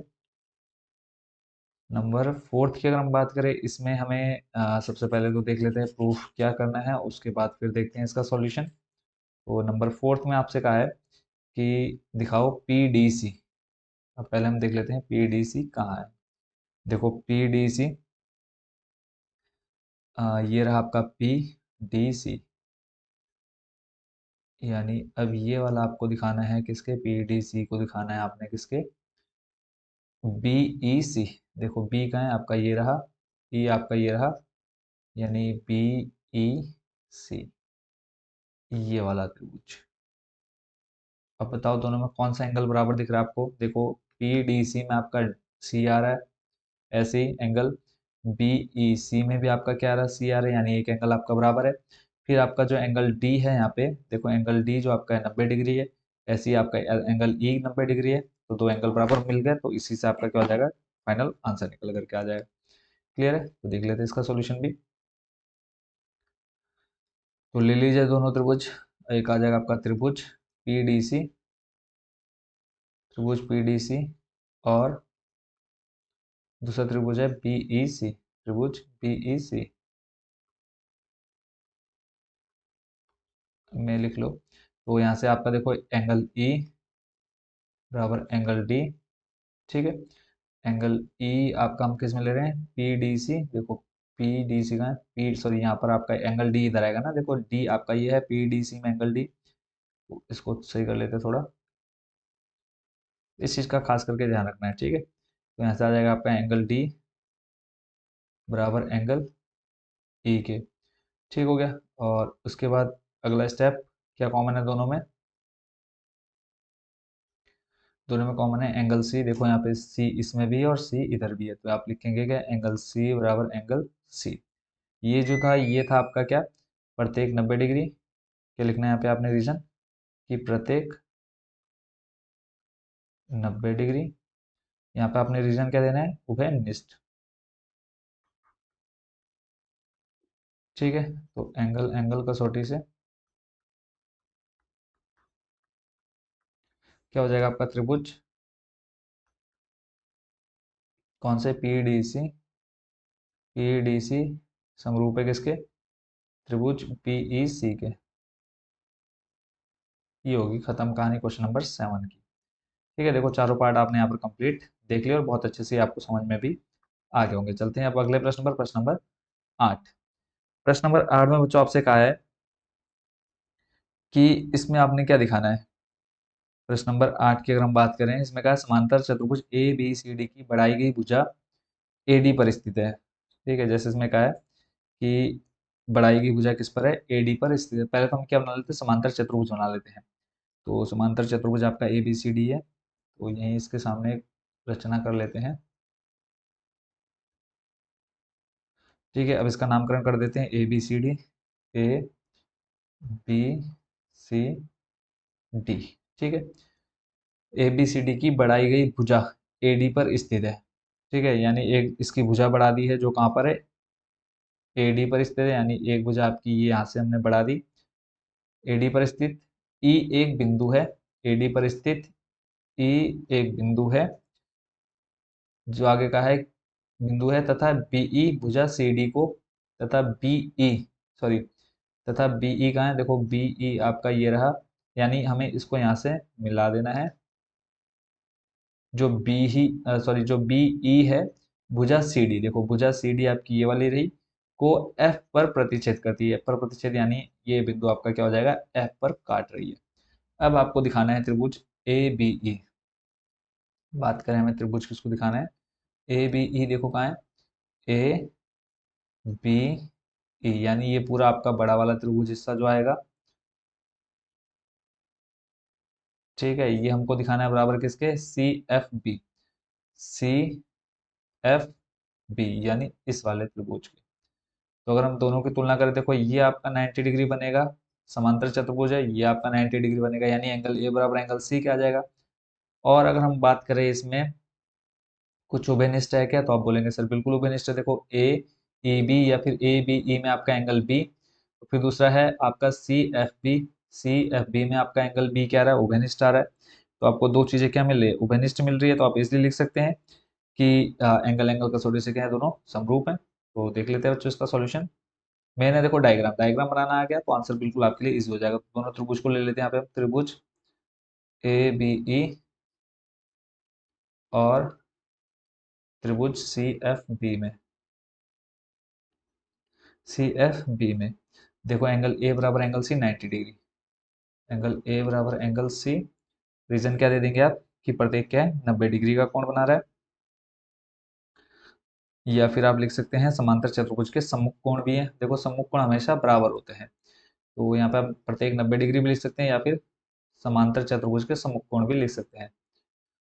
नंबर फोर्थ की अगर हम बात करें, इसमें हमें सबसे पहले तो देख लेते हैं प्रूफ क्या करना है, उसके बाद फिर देखते हैं इसका सॉल्यूशन। तो नंबर फोर्थ में आपसे कहा है कि दिखाओ पी डी सी। अब पहले हम देख लेते हैं पी डी सी कहाँ है। देखो पी डी सी, ये रहा आपका पी डी सी, यानी अब ये वाला आपको दिखाना है किसके, पी डी सी को दिखाना है आपने किसके, बी ई सी। देखो बी कहाँ है आपका, ये रहा, ई आपका ये रहा, यानी बी ई सी, ये वाला त्रिभुज। अब बताओ दोनों में कौन सा एंगल बराबर दिख रहा है आपको। देखो पी डी सी में आपका सी आ रहा है, ऐसे ही एंगल बी ई सी में भी आपका क्या आ रहा है, सी आ रहा है, यानी एक एंगल आपका बराबर है। फिर आपका जो एंगल डी है यहाँ पे, देखो एंगल डी जो आपका है 90 डिग्री है, ऐसे ही आपका एंगल ई 90 डिग्री है, तो दो एंगल बराबर मिल गए, तो इसी से आपका क्या हो जाएगा, फाइनल आंसर निकल करके आ जाएगा। क्लियर है। तो देख लेते हैं इसका सोल्यूशन भी। तो ले लीजिए दोनों त्रिभुज, एक आ जाएगा आपका त्रिभुज पी डी सी, त्रिभुज पी डी सी, और दूसरा त्रिभुज है बी ई सी, त्रिभुज बी ई सी में लिख लो। तो यहाँ से आपका देखो एंगल ई बराबर एंगल डी, ठीक है। एंगल ई आपका हम किस में ले रहे हैं, पी डी सी। देखो पी डी सी का है, पी सॉरी यहाँ पर आपका एंगल डी इधर आएगा ना, देखो डी आपका ये है, पी डी सी में एंगल डी। इसको सही कर लेते हैं थोड़ा, इस चीज़ का खास करके ध्यान रखना है, ठीक है। तो यहाँ से आ जाएगा आपका एंगल डी बराबर एंगल ई के, ठीक हो गया। और उसके बाद अगला स्टेप, क्या कॉमन है दोनों में, दोनों में कॉमन है एंगल सी। देखो यहाँ पे सी इसमें भी है और सी इधर भी है, तो आप लिखेंगे क्या, एंगल सी बराबर एंगल सी। ये जो था ये था आपका क्या, प्रत्येक 90 डिग्री। क्या लिखना है यहाँ पे आपने रीजन, कि प्रत्येक 90 डिग्री। यहाँ पे आपने रीजन क्या देना है, उभयनिष्ठ, ठीक है। तो एंगल एंगल कसौटी से क्या हो जाएगा आपका त्रिभुज, कौन से, P D C, P D C समरूप है किसके, त्रिभुज पी ई सी के। ये होगी खत्म कहानी क्वेश्चन नंबर 7 की। ठीक है, देखो चारों पार्ट आपने यहाँ पर कंप्लीट देख लिया और बहुत अच्छे से आपको समझ में भी आ गए होंगे। चलते हैं अब अगले प्रश्न पर, प्रश्न नंबर 8। प्रश्न नंबर 8 में बच्चों आपसे कहा है कि इसमें आपने क्या दिखाना है। प्रश्न नंबर 8 की अगर हम बात करें, इसमें कहा है समांतर चतुर्भुज ए बी सी डी की बढ़ाई गई भुजा ए डी पर स्थित है। ठीक है, जैसे इसमें कहा है कि बढ़ाई गई भुजा किस पर है, ए डी पर स्थित है। पहले तो हम क्या बना लेते हैं, समांतर चतुर्भुज बना लेते हैं। तो समांतर चतुर्भुज आपका ए बी सी डी है, तो यहीं इसके सामने एक रचना कर लेते हैं। ठीक है, अब इसका नामकरण कर देते हैं A B C D, A B C D, ठीक है। ए बी सी डी की बढ़ाई गई भुजा ए डी पर स्थित है, ठीक है। यानी एक इसकी भुजा बढ़ा दी है जो कहाँ पर है, ए डी पर स्थित है, यानी एक भुजा आपकी ये यहाँ से हमने बढ़ा दी, ए डी पर स्थित। ई एक बिंदु है, ए डी पर स्थित ई एक बिंदु है, जो आगे का है बिंदु है, तथा बीई भुजा सीडी को, तथा बीई, सॉरी, तथा बीई कहाँ है, देखो बीई आपका ये रहा, यानी हमें इसको यहाँ से मिला देना है। जो बी ही सॉरी जो बीई है, भुजा सीडी, देखो भुजा सीडी आपकी ये वाली रही, को एफ पर प्रतिच्छेद करती है। पर प्रतिच्छेद यानी ये बिंदु आपका क्या हो जाएगा, एफ पर काट रही है। अब आपको दिखाना है त्रिभुज ए बी ई। बात करें हमें त्रिभुज किसको दिखाना है, ए बी ई, देखो कहाँ है, ए बी ई, यानी ये पूरा आपका बड़ा वाला त्रिभुज हिस्सा जो आएगा, ठीक है, ये हमको दिखाना है बराबर किसके, C F B, C F B, यानी इस वाले त्रिभुज के। तो अगर हम दोनों की तुलना करें, देखो ये आपका 90 डिग्री बनेगा, समांतर चतुर्भुज है, ये आपका 90 डिग्री बनेगा, यानी एंगल ए बराबर एंगल सी क्या आ जाएगा। और अगर हम बात करें इसमें कुछ उभयनिष्ठ है क्या, तो आप बोलेंगे सर बिल्कुल उभयनिष्ठ है। देखो ए ए बी या फिर ए बी ई में आपका एंगल बी, फिर दूसरा है आपका C F B, C F B में आपका एंगल बी क्या आ रहा है, उभयनिष्ठ आ रहा है। तो आपको दो चीजें क्या मिल रही है, उभयनिष्ठ मिल रही है, तो आप इसलिए लिख सकते हैं कि एंगल एंगल कसौटी से क्या है, दोनों समरूप हैं। तो देख लेते हैं बच्चों इसका सॉल्यूशन। मैंने देखो डायग्राम डायग्राम बनाना आ गया, तो आंसर बिल्कुल आपके लिए इजी हो जाएगा। तो दोनों त्रिभुज को ले लेते हैं यहाँ पे हम, त्रिभुज ए बी ई और त्रिभुज सी एफ बी में, सी एफ बी में देखो एंगल ए बराबर angle C 90 degree, angle A बराबर एंगल सी, रीजन क्या दे देंगे आप कि प्रत्येक क्या है, 90 डिग्री का कोण बना रहा है। या फिर आप लिख सकते हैं समांतर चतुर्भुज के सम्मुख कोण भी है, देखो सम्मुख कोण हमेशा बराबर होते हैं, तो यहाँ पे आप प्रत्येक 90 डिग्री भी लिख सकते हैं, या फिर समांतर चतुर्भुज के सम्मुख कोण भी लिख सकते हैं।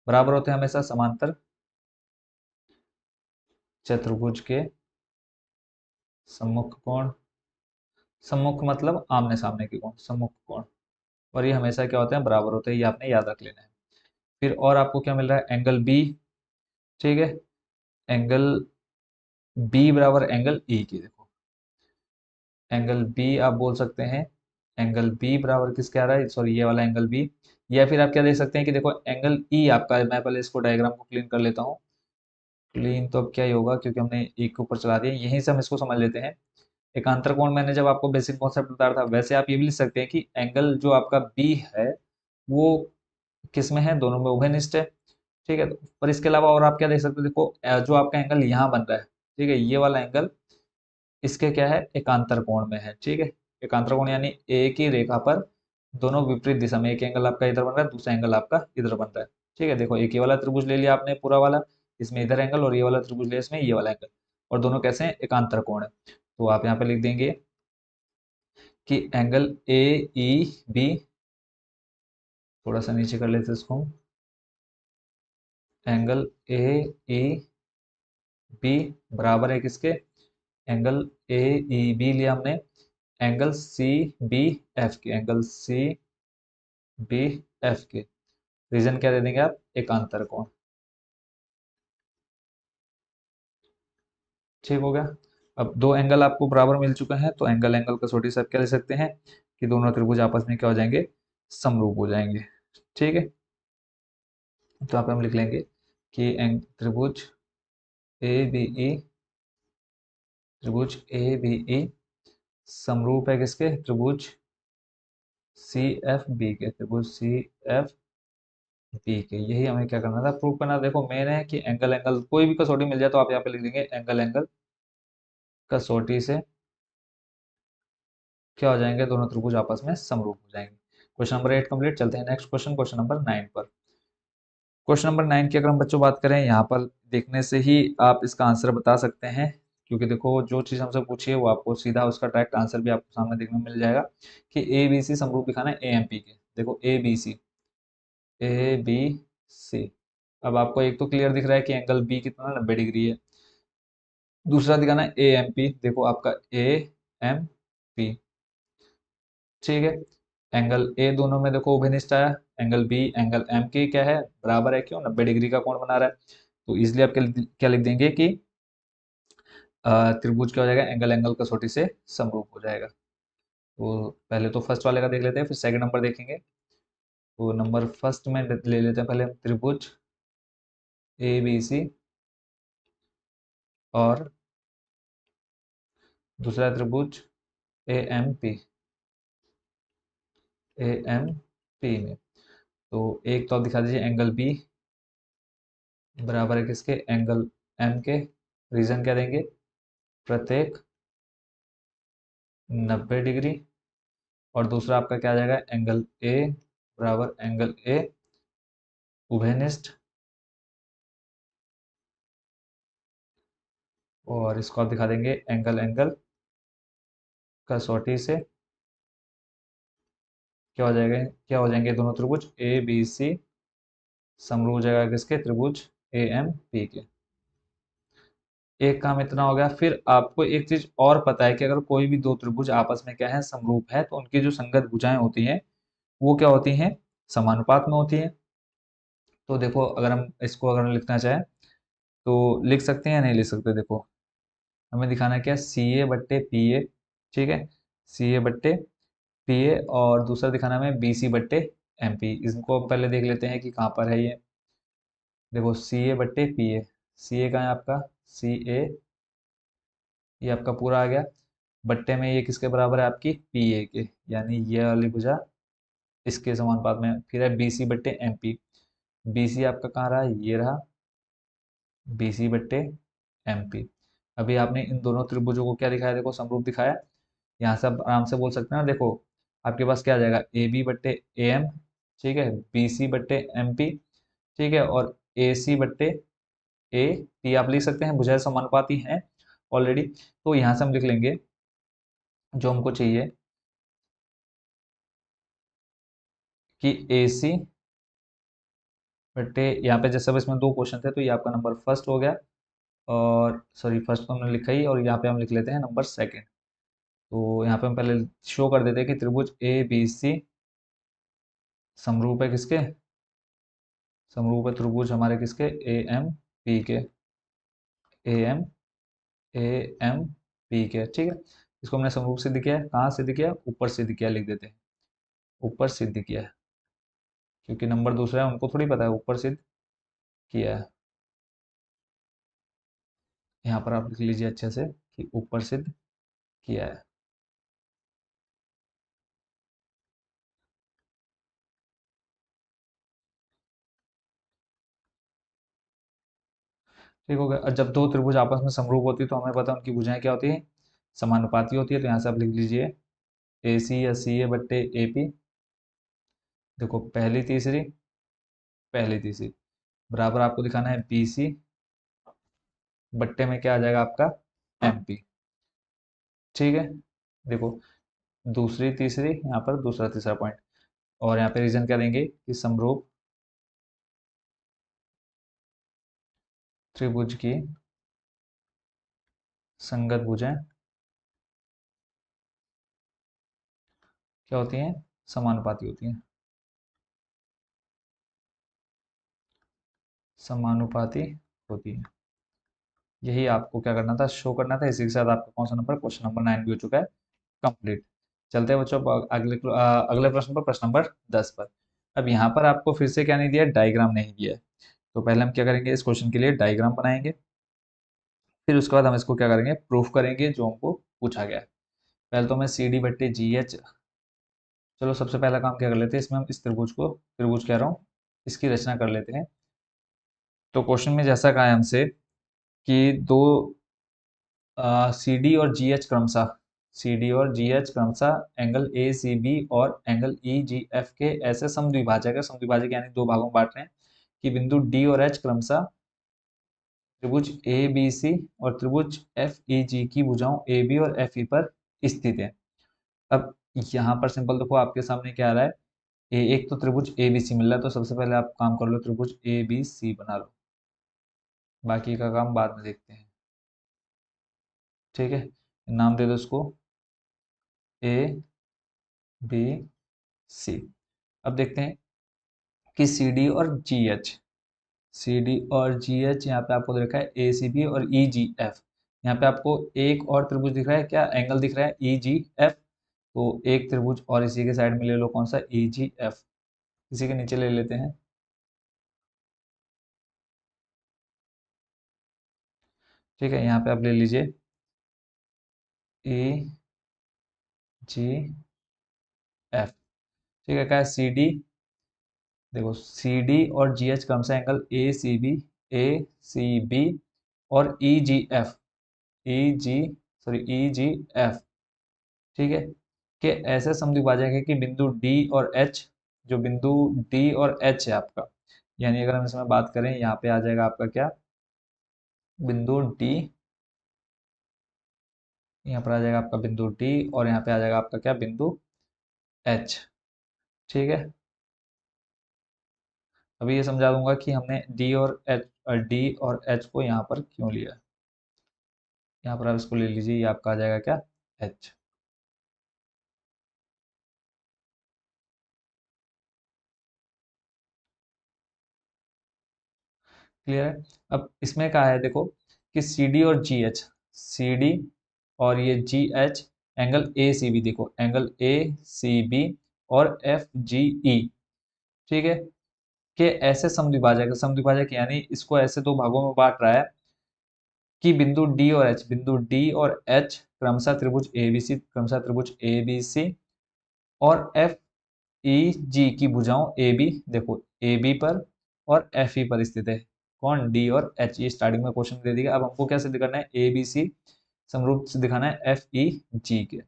बराबर होते हैं हमेशा समांतर चतुर्भुज के सम्मुख कोण, सम्मुख मतलब आमने सामने के कोण, सम्मुख कोण, और ये हमेशा क्या होते हैं, बराबर होते हैं, ये आपने याद रख लेना है। फिर और आपको क्या मिल रहा है, एंगल बी, ठीक है, एंगल बी बराबर एंगल ई की, देखो एंगल बी आप बोल सकते हैं, एंगल बी बराबर किसके आ रहा है, सॉरी ये वाला एंगल बी। या फिर आप क्या देख सकते हैं कि देखो एंगल ई आपका, मैं पहले इसको डायग्राम को क्लीन कर लेता हूँ। क्लीन तो अब क्या ही होगा, क्योंकि हमने एक के ऊपर चला दिया, यहीं से हम इसको समझ लेते हैं। एकांतर कोण मैंने जब आपको बेसिक कॉन्सेप्ट बताया था, वैसे आप ये भी लिख सकते हैं कि एंगल जो आपका बी है वो किस में है, दोनों में उभयनिष्ठ है, ठीक है। पर इसके अलावा और आप क्या देख सकते हैं, देखो जो आपका एंगल यहाँ बन रहा है, ठीक है, ये वाला एंगल इसके क्या है, एकांतर कोण में है, ठीक है। एकांतर कोण यानी एक ही रेखा पर दोनों विपरीत दिशा में, एक एंगल आपका इधर बन रहा है, दूसरा एंगल आपका इधर बन रहा है, ठीक है। देखो एक ये वाला त्रिभुज ले लिया आपने पूरा वाला, इसमें इधर एंगल, और ये वाला त्रिभुज लिया इसमें ये वाला एंगल, और दोनों कैसे हैं, एकांतर कोण है। तो आप यहाँ पे लिख देंगे कि एंगल ए ई बी, थोड़ा सा नीचे कर लेते हैं इसको, एंगल ए ई बी बराबर है किसके, एंगल ए ई बी लिया हमने, एंगल सी बी एफ के, एंगल सी बी एफ के, रीजन क्या दे देंगे आप, एकांतर कोण, ठीक हो गया। अब दो एंगल आपको बराबर मिल चुके हैं, तो एंगल एंगल कसौटी से आप क्या ले सकते हैं कि दोनों त्रिभुज आपस में क्या हो जाएंगे, समरूप हो जाएंगे, ठीक है। तो यहाँ पे हम लिख लेंगे कि त्रिभुज ए बी ई, त्रिभुज ए बी ई समरूप है किसके, त्रिभुज सी एफ बी के, त्रिभुज सी एफ बी के। यही हमें क्या करना था, प्रूव करना। देखो मेन है कि एंगल एंगल कोई भी कसौटी मिल जाए तो आप यहाँ पे लिख देंगे एंगल एंगल कसौटी से क्या हो जाएंगे, दोनों त्रिभुज आपस में समरूप हो जाएंगे। Question number 8 complete. चलते हैं नेक्स्ट क्वेश्चन, क्वेश्चन नंबर 9 पर। क्वेश्चन नंबर 9 की अगर हम बच्चों बात करें, यहाँ पर देखने से ही आप इसका आंसर बता सकते हैं, क्योंकि देखो जो चीज़ हमसे पूछी है वो आपको सीधा उसका डायरेक्ट आंसर भी आपको सामने देखने को मिल जाएगा कि ए बी सी समरूप दिखाना है ए एम पी के। देखो A B C, A B सी, अब आपको एक तो क्लियर दिख रहा है कि एंगल बी कितना 90 डिग्री है, दूसरा दिखाना है ए एम पी, देखो आपका ए एम पी, ठीक है। एंगल ए दोनों में देखो उभयनिष्ठ आया, एंगल बी एंगल एम के क्या है, बराबर है, क्यों 90 डिग्री का कोण बना रहा है। तो इसलिए आप क्या लिख देंगे कि त्रिभुज क्या हो जाएगा, एंगल एंगल कसौटी से समरूप हो जाएगा। तो पहले तो फर्स्ट वाले का देख लेते हैं, फिर सेकंड नंबर देखेंगे। तो नंबर फर्स्ट में ले लेते हैं पहले हम त्रिभुज ए बी सी, और दूसरा त्रिभुज A M P, A M P में। तो एक तो आप दिखा दीजिए एंगल बी बराबर है किसके, एंगल एम के। रीजन क्या देंगे, प्रत्येक 90 डिग्री। और दूसरा आपका क्या आ जाएगा, एंगल ए बराबर एंगल ए उभयनिष्ठ। और इसको आप दिखा देंगे एंगल एंगल कसौटी से क्या हो जाएगा, क्या हो जाएंगे दोनों त्रिभुज ए बी सी समरूप हो जाएगा किसके, त्रिभुज ए एम पी के। एक काम इतना हो गया। फिर आपको एक चीज और पता है कि अगर कोई भी दो त्रिभुज आपस में क्या है, समरूप है, तो उनकी जो संगत भुजाएं होती हैं वो क्या होती हैं, समानुपात में होती हैं। तो देखो अगर हम इसको अगर हम लिखना चाहें तो लिख सकते हैं या नहीं लिख सकते। देखो हमें दिखाना क्या, सी ए बट्टे पी ए, ठीक है, सी ए बट्टे पी ए। और दूसरा दिखाना हमें बी सी बट्टे एम पी। इनको हम पहले देख लेते हैं कि कहाँ पर है ये। देखो सी ए बट्टे पी ए, सी ए कहाँ है आपका, सी ए, ये आपका पूरा आ गया। बट्टे में ये किसके बराबर है आपकी, पी ए के, यानी ये वाली भुजा इसके समानुपात में। फिर है बी सी बट्टे एम पी, बी सी आपका कहाँ रहा, ये रहा, बी सी बट्टे एम पी। अभी आपने इन दोनों त्रिभुजों को क्या दिखाया, देखो समरूप दिखाया। यहाँ से आप आराम से बोल सकते हैं ना। देखो आपके पास क्या आ जाएगा, ए बी बट्टे ए एम, ठीक है, बी सी बट्टे एम पी, ठीक है, और ए सी बट्टे ए पी आप लिख सकते हैं, भुजाएं समानुपाती हैं ऑलरेडी। तो यहाँ से हम लिख लेंगे जो हमको चाहिए कि ए सी बट्टे, यहाँ पे जैसे अब इसमें दो क्वेश्चन थे तो ये आपका नंबर फर्स्ट हो गया। और सॉरी फर्स्ट तो हमने लिखा ही, और यहाँ पे हम लिख लेते हैं नंबर सेकंड। तो यहाँ पे हम पहले शो कर देते हैं कि त्रिभुज ए बी सी समरूप है किसके, समरूप है त्रिभुज हमारे किसके, ए एम पी के, A M, A M P के, ठीक है। इसको हमने समरूप सिद्ध किया है, कहाँ सिद्ध किया, ऊपर सिद्ध किया, लिख देते हैं ऊपर सिद्ध किया है। क्योंकि नंबर दूसरा है, उनको थोड़ी पता है ऊपर सिद्ध किया है। यहाँ पर आप लिख लीजिए अच्छे से कि ऊपर सिद्ध किया है। ठीक हो गया। और जब दो त्रिभुज आपस में समरूप होती है तो हमें पता है उनकी भुजाएं क्या होती है, समानुपाती होती है। तो यहाँ से आप लिख लीजिए ए सी या सी ए बट्टे ए पी। देखो पहली तीसरी बराबर आपको दिखाना है बी सी बट्टे में क्या आ जाएगा आपका, एम पी, ठीक है। देखो दूसरी तीसरी, यहाँ पर दूसरा तीसरा पॉइंट। और यहाँ पे रीजन क्या देंगे कि समरूप त्रिभुज की संगत भुजाएं क्या होती हैं, समानुपाती होती हैं, समानुपाती होती हैं। यही आपको क्या करना था, शो करना था। इसी के साथ आपका कौन सा नंबर, क्वेश्चन नंबर 9 भी हो चुका है कंप्लीट। चलते हैं बच्चों अब अगले प्रश्न पर, प्रश्न नंबर 10 पर। अब यहाँ पर आपको फिर से क्या नहीं दिया, डायग्राम नहीं दिया है। तो पहले हम क्या करेंगे, इस क्वेश्चन के लिए डायग्राम बनाएंगे। फिर उसके बाद हम इसको क्या करेंगे, प्रूफ करेंगे जो हमको पूछा गया है। पहले तो मैं सी डी बट्टे जी एच, चलो सबसे पहला काम क्या कर लेते हैं, इसमें हम इस त्रिभुज को, त्रिभुज कह रहा हूँ, इसकी रचना कर लेते हैं। तो क्वेश्चन में जैसा कहा है हमसे कि दो सी डी और जी एच क्रमशः, सी डी और जी एच क्रमशः एंगल ए सी बी और एंगल ई जी एफ के ऐसे समद्विभाजक है, समद्विभाजक यानी दो भागों में बांट रहे हैं, कि बिंदु डी और एच क्रमशः त्रिभुज ए बी सी और त्रिभुज एफ ई जी की भुजाओं ए बी और एफ ई पर स्थित है। अब यहाँ पर सिंपल देखो आपके सामने क्या आ रहा है, एक तो त्रिभुज ए बी सी मिल रहा है, तो सबसे पहले आप काम कर लो, त्रिभुज ए बी सी बना लो, बाकी का काम बाद में देखते हैं, ठीक है। नाम दे दो इसको ए बी सी। अब देखते हैं कि सी डी और जी एच, सी डी और जी एच यहाँ पे आपको दे रखा है ए सी बी और ई जी एफ। यहाँ पे आपको एक और त्रिभुज दिख रहा है, क्या एंगल दिख रहा है, ई जी एफ। तो एक त्रिभुज और इसी के साइड में ले लो, कौन सा, ई जी एफ, इसी के नीचे ले लेते हैं। ठीक है, यहाँ पे आप ले लीजिए ए जी एफ। ठीक है, क्या है सी डी, देखो सी डी और जी एच क्रम से एंगल ए सी बी और ई जी एफ, ई जी सॉरी ई जी एफ, ठीक है, कि ऐसे समद्विभाजक है कि बिंदु डी और एच, जो बिंदु डी और एच है आपका, यानी अगर हम इसमें बात करें, यहाँ पे आ जाएगा आपका क्या, बिंदु डी, यहाँ पर आ जाएगा आपका बिंदु डी और यहाँ पे आ जाएगा आपका क्या, बिंदु एच। ठीक है, अभी ये समझा दूंगा कि हमने डी और एच को यहाँ पर क्यों लिया। यहाँ पर आप इसको ले लीजिए, ये आपका आ जाएगा क्या, एच। क्लियर है। अब इसमें क्या है देखो, कि सी डी और जी एच, सी डी और ये G H, angle A C B, देखो एंगल ए सी बी और एफ जी ई, ठीक है, कि ऐसे समद्विभाजक, समद्विभाजक यानी इसको ऐसे दो भागों में बांट रहा है कि बिंदु डी और एच, बिंदु डी और एच क्रमशः त्रिभुज ए बी सी, क्रमशः त्रिभुज ए बी सी और एफ ई जी की भुजाओं ए बी, देखो ए बी पर और एफ ई पर स्थित है। कौन, डी और एच, ये स्टार्टिंग में क्वेश्चन दे दिया। अब हमको क्या सिद्ध करना है, ए बी सी समरूप से दिखाना है एफ ई जी के,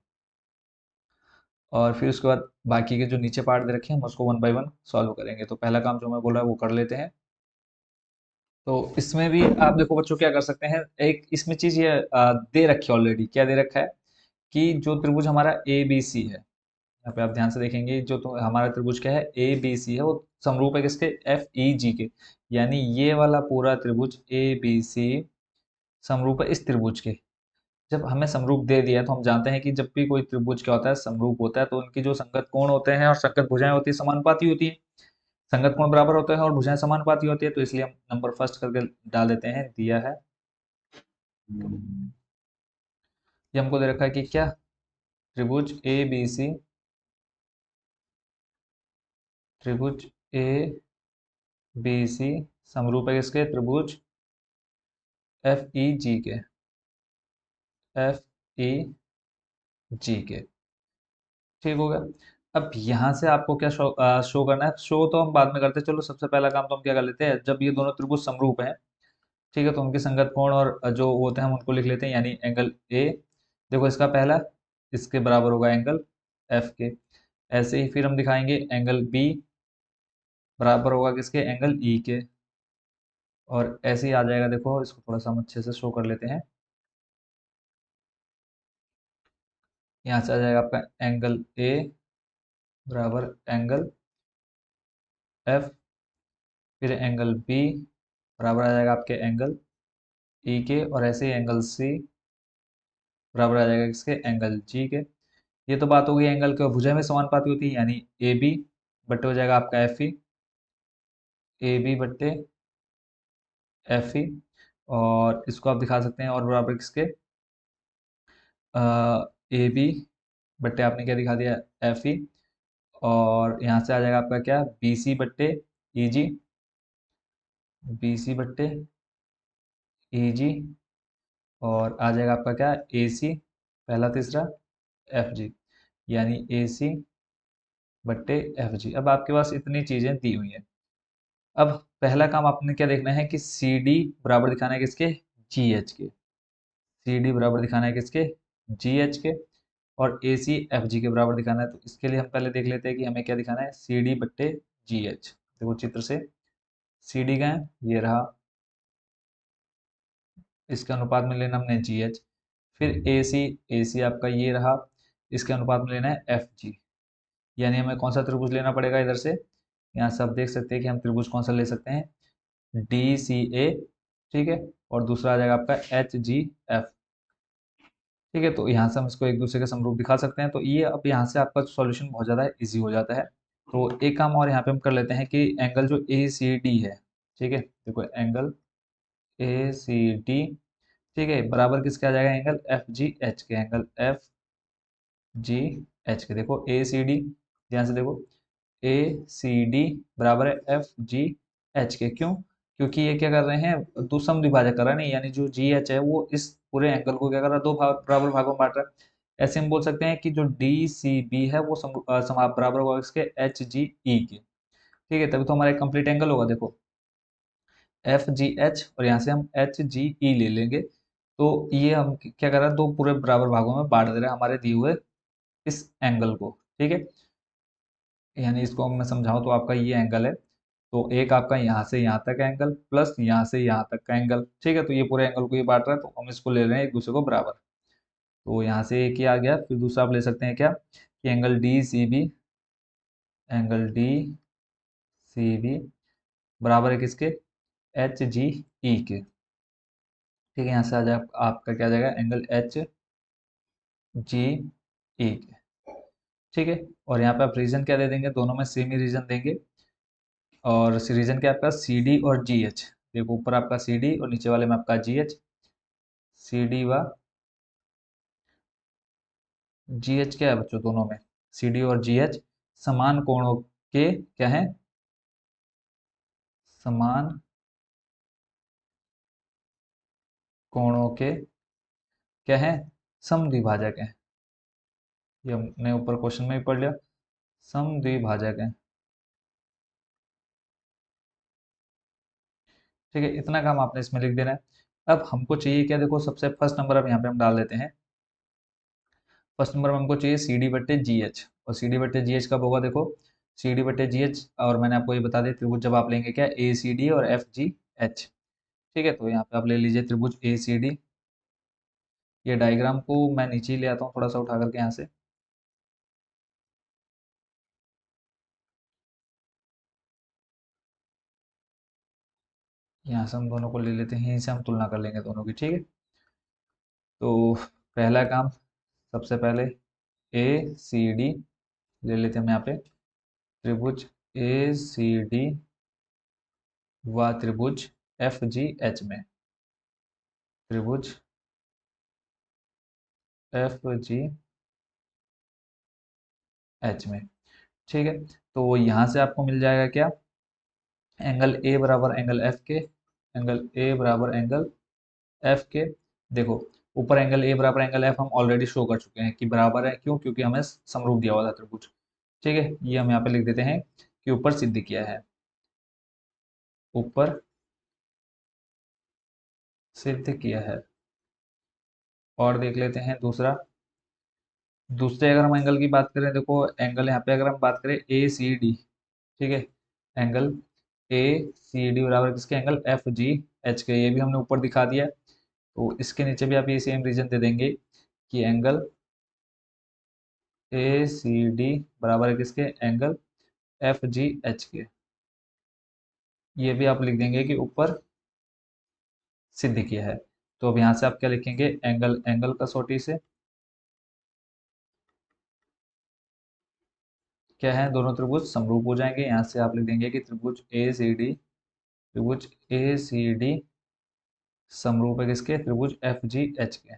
और फिर उसके बाद बाकी के जो नीचे पार्ट दे रखे हैं हम उसको वन बाय वन सॉल्व करेंगे। तो पहला काम जो मैं बोल रहा है वो कर लेते हैं। तो इसमें भी आप देखो बच्चों क्या कर सकते हैं, एक इसमें चीज ये दे रखी है ऑलरेडी, क्या दे रखा है कि जो त्रिभुज हमारा ए बी सी है, यहाँ पे आप ध्यान से देखेंगे, जो तो हमारा त्रिभुज क्या है, ए बी सी है, वो समरूप है किसके, एफ ई जी के, यानी ये वाला पूरा त्रिभुज ए बी सी समरूप है इस त्रिभुज के। जब हमें समरूप दे दिया है, तो हम जानते हैं कि जब भी कोई त्रिभुज क्या होता है, समरूप होता है, तो उनकी जो संगत कोण होते हैं और संगत भुजाएं होती है समानुपाती होती है, संगत कोण बराबर होते हैं और भुजाएं समानुपाती होती है, तो इसलिए हम नंबर फर्स्ट करके डाल देते हैं, दिया है। ये हमको दे रखा है कि क्या, त्रिभुज ए बी सी, त्रिभुज ए बी सी समरूप है किसके, त्रिभुज एफ ई जी के, एफ ई जी के। ठीक हो गया। अब यहाँ से आपको क्या शो करना है, शो तो हम बाद में करते हैं, चलो सबसे पहला काम तो हम क्या कर लेते हैं, जब ये दोनों त्रिभुज समरूप हैं, ठीक है, तो उनके संगत कोण और जो होते हैं हम उनको लिख लेते हैं, यानी एंगल ए, देखो इसका पहला, इसके बराबर होगा एंगल एफ के। ऐसे ही फिर हम दिखाएंगे एंगल बी बराबर होगा किसके, एंगल ई के, और ऐसे ही आ जाएगा, देखो इसको थोड़ा सा हम अच्छे से शो कर लेते हैं। यहाँ से आ जाएगा आपका एंगल ए बराबर एंगल एफ, फिर एंगल बी बराबर आ जाएगा आपके एंगल ई के, और ऐसे ही एंगल सी बराबर आ जाएगा किसके, एंगल जी के। ये तो बात हो गई एंगल के भुजा में समानुपाती होती है, यानी ए बी बट्टे हो जाएगा आपका एफ ई, ए बी बट्टे एफ ई, और इसको आप दिखा सकते हैं और बराबर किसके, ए बी बट्टे आपने क्या दिखा दिया, एफ ई, और यहाँ से आ जाएगा आपका क्या, बी सी बट्टे ई जी, बी सी बट्टे ई जी, और आ जाएगा आपका क्या, ए सी पहला तीसरा एफ जी, यानी ए सी बट्टे एफ जी। अब आपके पास इतनी चीजें दी हुई हैं। अब पहला काम आपने क्या देखना है कि सी डी बराबर दिखाना है किसके, जी एच के, सी डी बराबर दिखाना है किसके, जी एच के, और ए सी एफ जी के बराबर दिखाना है। तो इसके लिए हम पहले देख लेते हैं कि हमें क्या दिखाना है, सी डी बट्टे जी एच। देखो चित्र से सी डी का है, ये रहा, इसके अनुपात में लेना हमने जी एच, फिर ए सी आपका ये रहा, इसके अनुपात में लेना है एफ जी, यानी हमें कौन सा त्रिभुज लेना पड़ेगा इधर से, यहाँ से आप देख सकते हैं कि हम त्रिभुज कौन सा ले सकते हैं, डी सी ए, ठीक है, और दूसरा आ जाएगा आपका एच जी एफ। ठीक है, तो यहाँ से हम इसको एक दूसरे के समरूप दिखा सकते हैं। तो ये अब यहाँ से आपका सॉल्यूशन बहुत ज़्यादा इजी हो जाता है। तो एक काम और यहाँ पे हम कर लेते हैं कि एंगल जो ए सी डी है, ठीक है, देखो एंगल ए सी डी, ठीक है, बराबर किसके आ जाएगा, एंगल एफ जी एच के, एंगल एफ जी एच के। देखो ए सी डी, ध्यान से देखो, ए सी डी बराबर है एफ जी एच के, क्यों, क्योंकि ये क्या कर रहे हैं, दो समद्विभाजक कर रहा है नहीं, यानी जो जी एच है वो इस पूरे एंगल को क्या कर रहा है, दो बराबर भागों में बांट रहा है। ऐसे हम बोल सकते हैं कि जो डी सी बी है वो बराबर होगा इसके एच जी ई के। ठीक है, तभी तो हमारा एक कंप्लीट एंगल होगा। देखो एफ जी एच और यहाँ से हम एच जी ई ले लेंगे। तो ये हम क्या कर रहे हैं, दो पूरे बराबर भागों में बांट दे रहे हैं हमारे दिए हुए इस एंगल को। ठीक है, यानी इसको मैं समझाऊं तो आपका ये एंगल है, तो एक आपका यहाँ से यहाँ तक एंगल प्लस यहाँ से यहाँ तक का एंगल। ठीक है, तो ये पूरे एंगल को ये बांट रहा है, तो हम इसको ले रहे हैं एक दूसरे को बराबर। तो यहाँ से एक ही आ गया, फिर दूसरा आप ले सकते हैं क्या, कि angle D C B, angle D C B बराबर है किसके, एच जी ई के। ठीक है, यहाँ से आ जाए आपका क्या आ जाएगा, एंगल एच जी ई के। ठीक है, और यहाँ पे आप रीजन क्या दे देंगे, दोनों में सेम ही रीजन देंगे। और रीजन क्या है आपका, सी डी और जी एच। देखो ऊपर आपका सी डी और नीचे वाले में आपका जी एच। सी डी व जी एच क्या है बच्चों, दोनों में सी डी और जी एच समान कोणों के क्या है, समान कोणों के क्या है, समद्विभाजक है। ये हमने ऊपर क्वेश्चन में ही पढ़ लिया, समद्विभाजक है। ठीक है, इतना काम आपने इसमें लिख देना है। अब हमको चाहिए क्या, देखो सबसे फर्स्ट नंबर अब यहाँ पे हम डाल देते हैं। फर्स्ट नंबर में हमको चाहिए सी डी बट्टे जी एच, और सी डी बट्टे जी एच कब होगा, देखो सी डी बट्टे जी एच, और मैंने आपको ये बता दिया त्रिभुज जब आप लेंगे क्या, ए सी डी और एफ जी एच। ठीक है, तो यहाँ पे आप ले लीजिए त्रिभुज ए सी डी। ये डायग्राम को मैं नीचे ही ले आता हूँ थोड़ा सा उठा करके यहाँ से। यहाँ से हम दोनों को ले लेते हैं, यहीं से हम तुलना कर लेंगे दोनों की। ठीक है, तो पहला काम, सबसे पहले ए सी डी ले लेते हैं हम यहाँ पे, त्रिभुज ए सी डी व त्रिभुज एफ जी एच में, त्रिभुज एफ जी एच में। ठीक है, तो यहाँ से आपको मिल जाएगा क्या, एंगल ए बराबर एंगल एफ के, एंगल ए बराबर एंगल एफ के। देखो ऊपर एंगल ए बराबर एंगल एफ हम ऑलरेडी शो कर चुके हैं कि बराबर है, क्यों, क्योंकि हमें समरूप दिया हुआ था त्रिभुज। ठीक है, ये हम यहाँ पे लिख देते हैं कि ऊपर सिद्ध किया है, ऊपर सिद्ध किया है। और देख लेते हैं दूसरा, दूसरे अगर हम एंगल की बात करें, देखो एंगल यहाँ पे अगर हम बात करें ए सी डी। ठीक है, एंगल ए सी डी बराबर किसके, एंगल एफ जी एच के, ये भी हमने ऊपर दिखा दिया है। तो इसके नीचे भी आप ये सेम रीजन दे देंगे कि एंगल ए सी डी बराबर है किसके, एंगल एफ जी एच के। ये भी आप लिख देंगे कि ऊपर सिद्ध किया है। तो अब यहाँ से आप क्या लिखेंगे, एंगल एंगल कसौटी से क्या है, दोनों त्रिभुज समरूप हो जाएंगे। यहाँ से आप लिख देंगे कि त्रिभुज ए सी डी, त्रिभुज ए सी डी समरूप है किसके, त्रिभुज एफ जी एच के।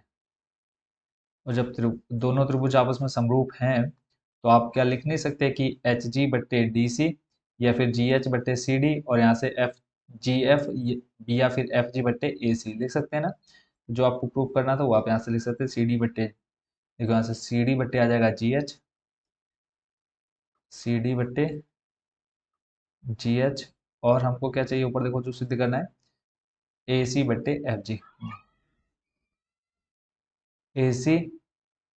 और जब दोनों त्रिभुज आपस में समरूप हैं, तो आप क्या लिख नहीं सकते कि एच जी बट्टे डी सी, या फिर जी एच बट्टे सी डी, और यहाँ से एफ जी एफ बी, या फिर एफ जी बट्टे ए सी लिख सकते हैं ना। जो आपको प्रूव करना था वो आप यहाँ से लिख सकते हैं सी डी बट्टे, देखो यहाँ से सी डी बट्टे आ जाएगा जी एच, सी डी बट्टे जी एच। और हमको क्या चाहिए ऊपर, देखो जो सिद्ध करना है, ए सी बट्टे एफ जी, ए सी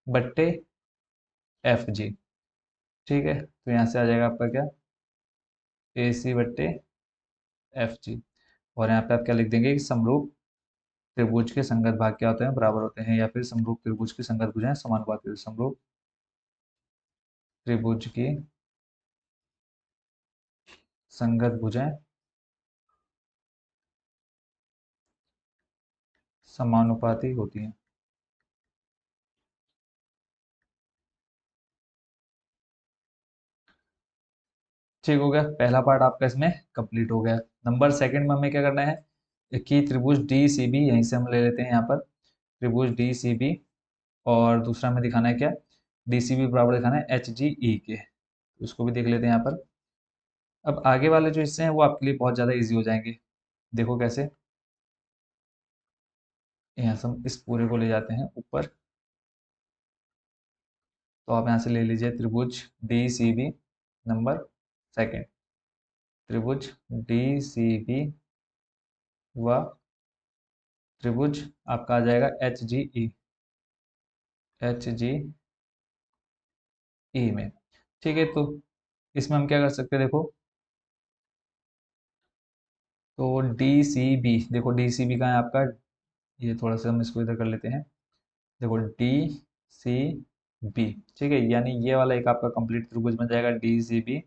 बट्टे एफ जी। ठीक है, तो यहाँ से आ जाएगा आपका क्या, ए सी बट्टे एफ जी। और यहाँ पे आप क्या लिख देंगे कि समरूप त्रिभुज के संगत भाग क्या होते हैं, बराबर होते हैं, या फिर समरूप त्रिभुज की संगत भुजाएं समानुपाती होती हैं। समरूप त्रिभुज की संगत भुजाएं समानुपाती होती हैं। ठीक हो गया, पहला पार्ट आपका इसमें कंप्लीट हो गया। नंबर सेकंड में हमें क्या करना है कि त्रिभुज डी सी बी, यहीं से हम ले लेते हैं यहाँ पर त्रिभुज डी सी बी, और दूसरा में दिखाना है क्या, डी सी बी बराबर दिखाना है एच जी ई के। तो इसको भी देख लेते हैं यहाँ पर। अब आगे वाले जो हिस्से हैं वो आपके लिए बहुत ज़्यादा इजी हो जाएंगे। देखो कैसे, यहाँ से हम इस पूरे को ले जाते हैं ऊपर। तो आप यहाँ से ले लीजिए त्रिभुज D C B number second, त्रिभुज डी सी बी व त्रिभुज आपका आ जाएगा एच जी ई, एच जी ई में। ठीक है, तो इसमें हम क्या कर सकते हैं, देखो तो डी सी बी, देखो डी सी बी का है आपका, ये थोड़ा सा हम इसको इधर कर लेते हैं। देखो डी सी बी, ठीक है, यानी ये वाला एक आपका कंप्लीट त्रिभुज बन जाएगा डी सी बी।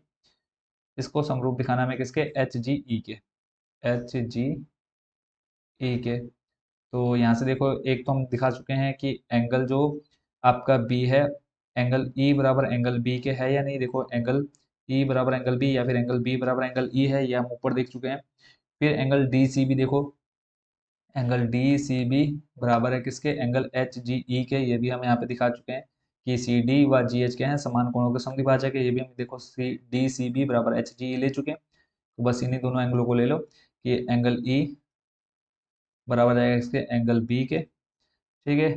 इसको समरूप दिखाना में किसके, एच जी ई के, एच जी ई के। तो यहाँ से देखो एक तो हम दिखा चुके हैं कि एंगल जो आपका बी है, एंगल ई बराबर एंगल बी के है या नहीं। देखो एंगल ई बराबर एंगल बी या फिर एंगल बी बराबर एंगल ई है, ये हम ऊपर देख चुके हैं। फिर एंगल डी सी बी, देखो एंगल डी सी बी बराबर है किसके, एंगल एच जी ई के, ये भी हम यहाँ पे दिखा चुके हैं कि सी डी व जी एच के हैं, समान कोणों के समद्विभाजक है। ये भी हम देखो सी डी सी बी बराबर एच जी ई ले चुके हैं। तो बस इन्हीं दोनों एंगलों को ले लो कि एंगल ई बराबर जाएगा इसके एंगल बी के, ठीक है।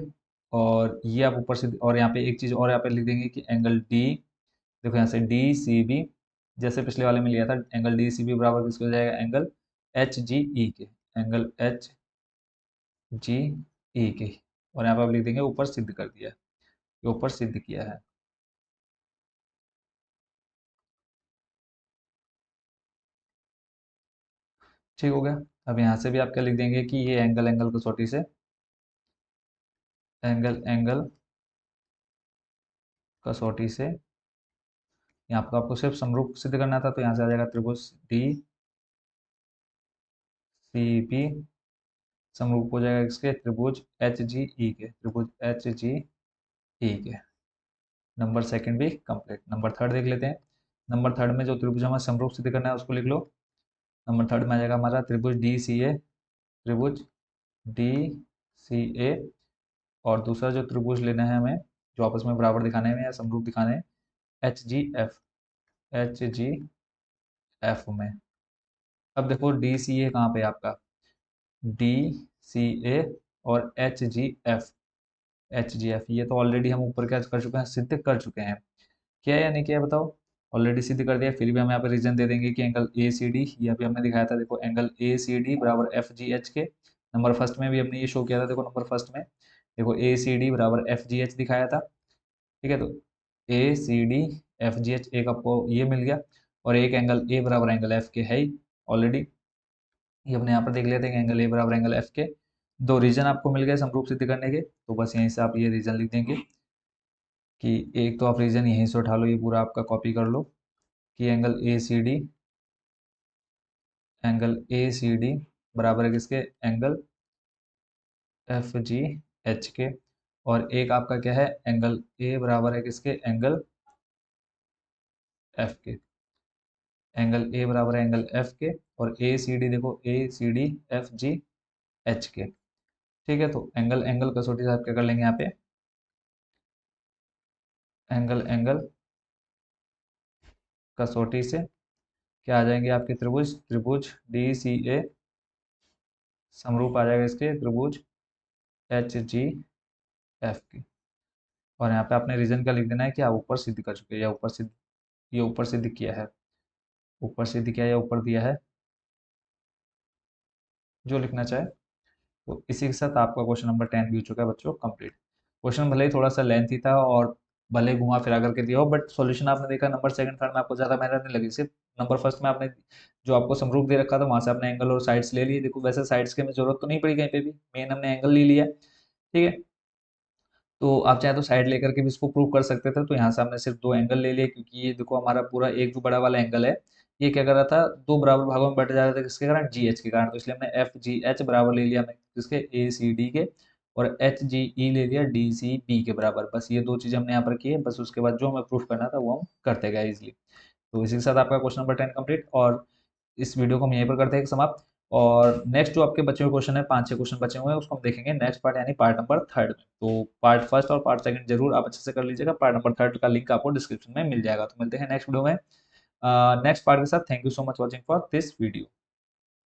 और ये आप ऊपर से, और यहाँ पे एक चीज़ और यहाँ पे लिख देंगे कि एंगल डी, देखो यहाँ से डी सी बी, जैसे पिछले वाले में लिया था, एंगल डी सी बी बराबर किसको हो जाएगा, एंगल एच जी ई के, एंगल एच जी ई के। और यहाँ पे आप लिख देंगे ऊपर सिद्ध कर दिया है, ये ऊपर सिद्ध किया है। ठीक हो गया। अब यहाँ से भी आप क्या लिख देंगे कि ये एंगल एंगल कसौटी से, एंगल एंगल कसौटी से, यहाँ पर आपको सिर्फ समरूप सिद्ध करना था, तो यहाँ से आ जाएगा त्रिभुज डी सी बी समरूप हो जाएगा इसके त्रिभुज एच जी ई के, त्रिभुज एच जी ई के। नंबर सेकंड भी कंप्लीट। नंबर थर्ड देख लेते हैं। नंबर थर्ड में जो त्रिभुज हमें समरूप सिद्ध करना है उसको लिख लो। नंबर थर्ड में आ जाएगा हमारा त्रिभुज डी सी ए, त्रिभुज डी सी ए। और दूसरा जो त्रिभुज लेना है हमें, जो आपस में बराबर दिखाने में या समरूप दिखाने हैं, H G F, H G F में। अब देखो डी सी ए कहाँ पे है आपका, डी सी ए और H G F, H G F, ये तो ऑलरेडी हम ऊपर क्या कर चुके हैं, सिद्ध कर चुके हैं। किया या नहीं किया बताओ, ऑलरेडी सिद्ध कर दिया। फिर भी हम यहाँ पे रीजन दे देंगे कि एंगल ए सी डी, ये अभी हमने दिखाया था, देखो एंगल ए सी डी बराबर एफ जी एच के। नंबर फर्स्ट में भी हमने ये शो किया था, देखो नंबर फर्स्ट में देखो ए सी डी बराबर एफ जी एच दिखाया था। ठीक है, तो A C D F G H एक आपको ये मिल गया, और एक एंगल ए बराबर एंगल एफ के है ही ऑलरेडी, ये अपने यहाँ पर देख लेते हैं एंगल ए बराबर एंगल एफ के। दो रीजन आपको मिल गए समरूप सिद्ध करने के, तो बस यहीं से आप ये रीजन लिख देंगे कि एक तो आप रीजन यहीं से उठा लो, ये पूरा आपका कॉपी कर लो कि एंगल ए सी डी बराबर है किसके, एंगल एफ जी एच के। और एक आपका क्या है, एंगल ए बराबर है किसके, एंगल एफ के, एंगल ए बराबर है एंगल एफ के। और ए सी डी देखो A C D F G H के। ठीक है, तो एंगल एंगल कसौटी से आप क्या कर लेंगे यहाँ पे, एंगल एंगल कसौटी से क्या आ जाएंगे आपके त्रिभुज, त्रिभुज डी सी ए समरूप आ जाएगा इसके त्रिभुज एच जी एफ की। और यहाँ पे आपने रीजन क्या लिख देना है कि आप ऊपर सिद्ध कर चुके हैं, या ऊपर सिद्ध, ये ऊपर सिद्ध किया है, ऊपर सिद्ध किया या ऊपर दिया है, जो लिखना चाहे। तो इसी के साथ आपका क्वेश्चन नंबर 10 भी हो चुका है बच्चों कंप्लीट। क्वेश्चन भले ही थोड़ा सा लेंथी था और भले ही घुमा फिरा करके दिया हो, बट सॉल्यूशन आपने देखा नंबर सेकंड थर्ड में आपको ज़्यादा मेहनत नहीं लगी। सिर्फ नंबर फर्स्ट में आपने जो आपको समरूप दे रखा था वहां से आपने एंगल और साइड्स ले लिए। देखो वैसे साइड्स की हमें जरूरत तो नहीं पड़ी कहीं पे भी, मेन हमने एंगल ले लिया, ठीक है। तो आप चाहे तो साइड लेकर के भी इसको प्रूव कर सकते थे। तो यहाँ से हमने सिर्फ दो एंगल ले लिए, क्योंकि ये देखो हमारा पूरा एक जो बड़ा वाला एंगल है, ये क्या कर रहा था, दो बराबर भागों में बट जा रहा था, किसके कारण, जी एच के कारण। तो इसलिए हमने एफ जी एच बराबर ले लिया हमने किसके, ए सी डी के। और एच जी ई ले लिया डी सी बी के बराबर। बस ये दो चीज़ हमने यहाँ पर की है, बस उसके बाद जो हमें प्रूफ करना था वो हम करते गए इजिली। तो इसी के साथ आपका क्वेश्चन नंबर 10 कंप्लीट। और इस वीडियो को हम यहीं पर करते हैं समाप्त। और नेक्स्ट जो आपके बचे हुए क्वेश्चन है, 5-6 क्वेश्चन बचे हुए हैं, उसको हम देखेंगे नेक्स्ट पार्ट यानी पार्ट नंबर थर्ड में। तो पार्ट फर्स्ट और पार्ट सेकंड जरूर आप अच्छे से कर लीजिएगा। पार्ट नंबर थर्ड का लिंक आपको डिस्क्रिप्शन में मिल जाएगा। तो मिलते हैं नेक्स्ट वीडियो में नेक्स्ट पार्ट के साथ। Thank you so much watching for this video.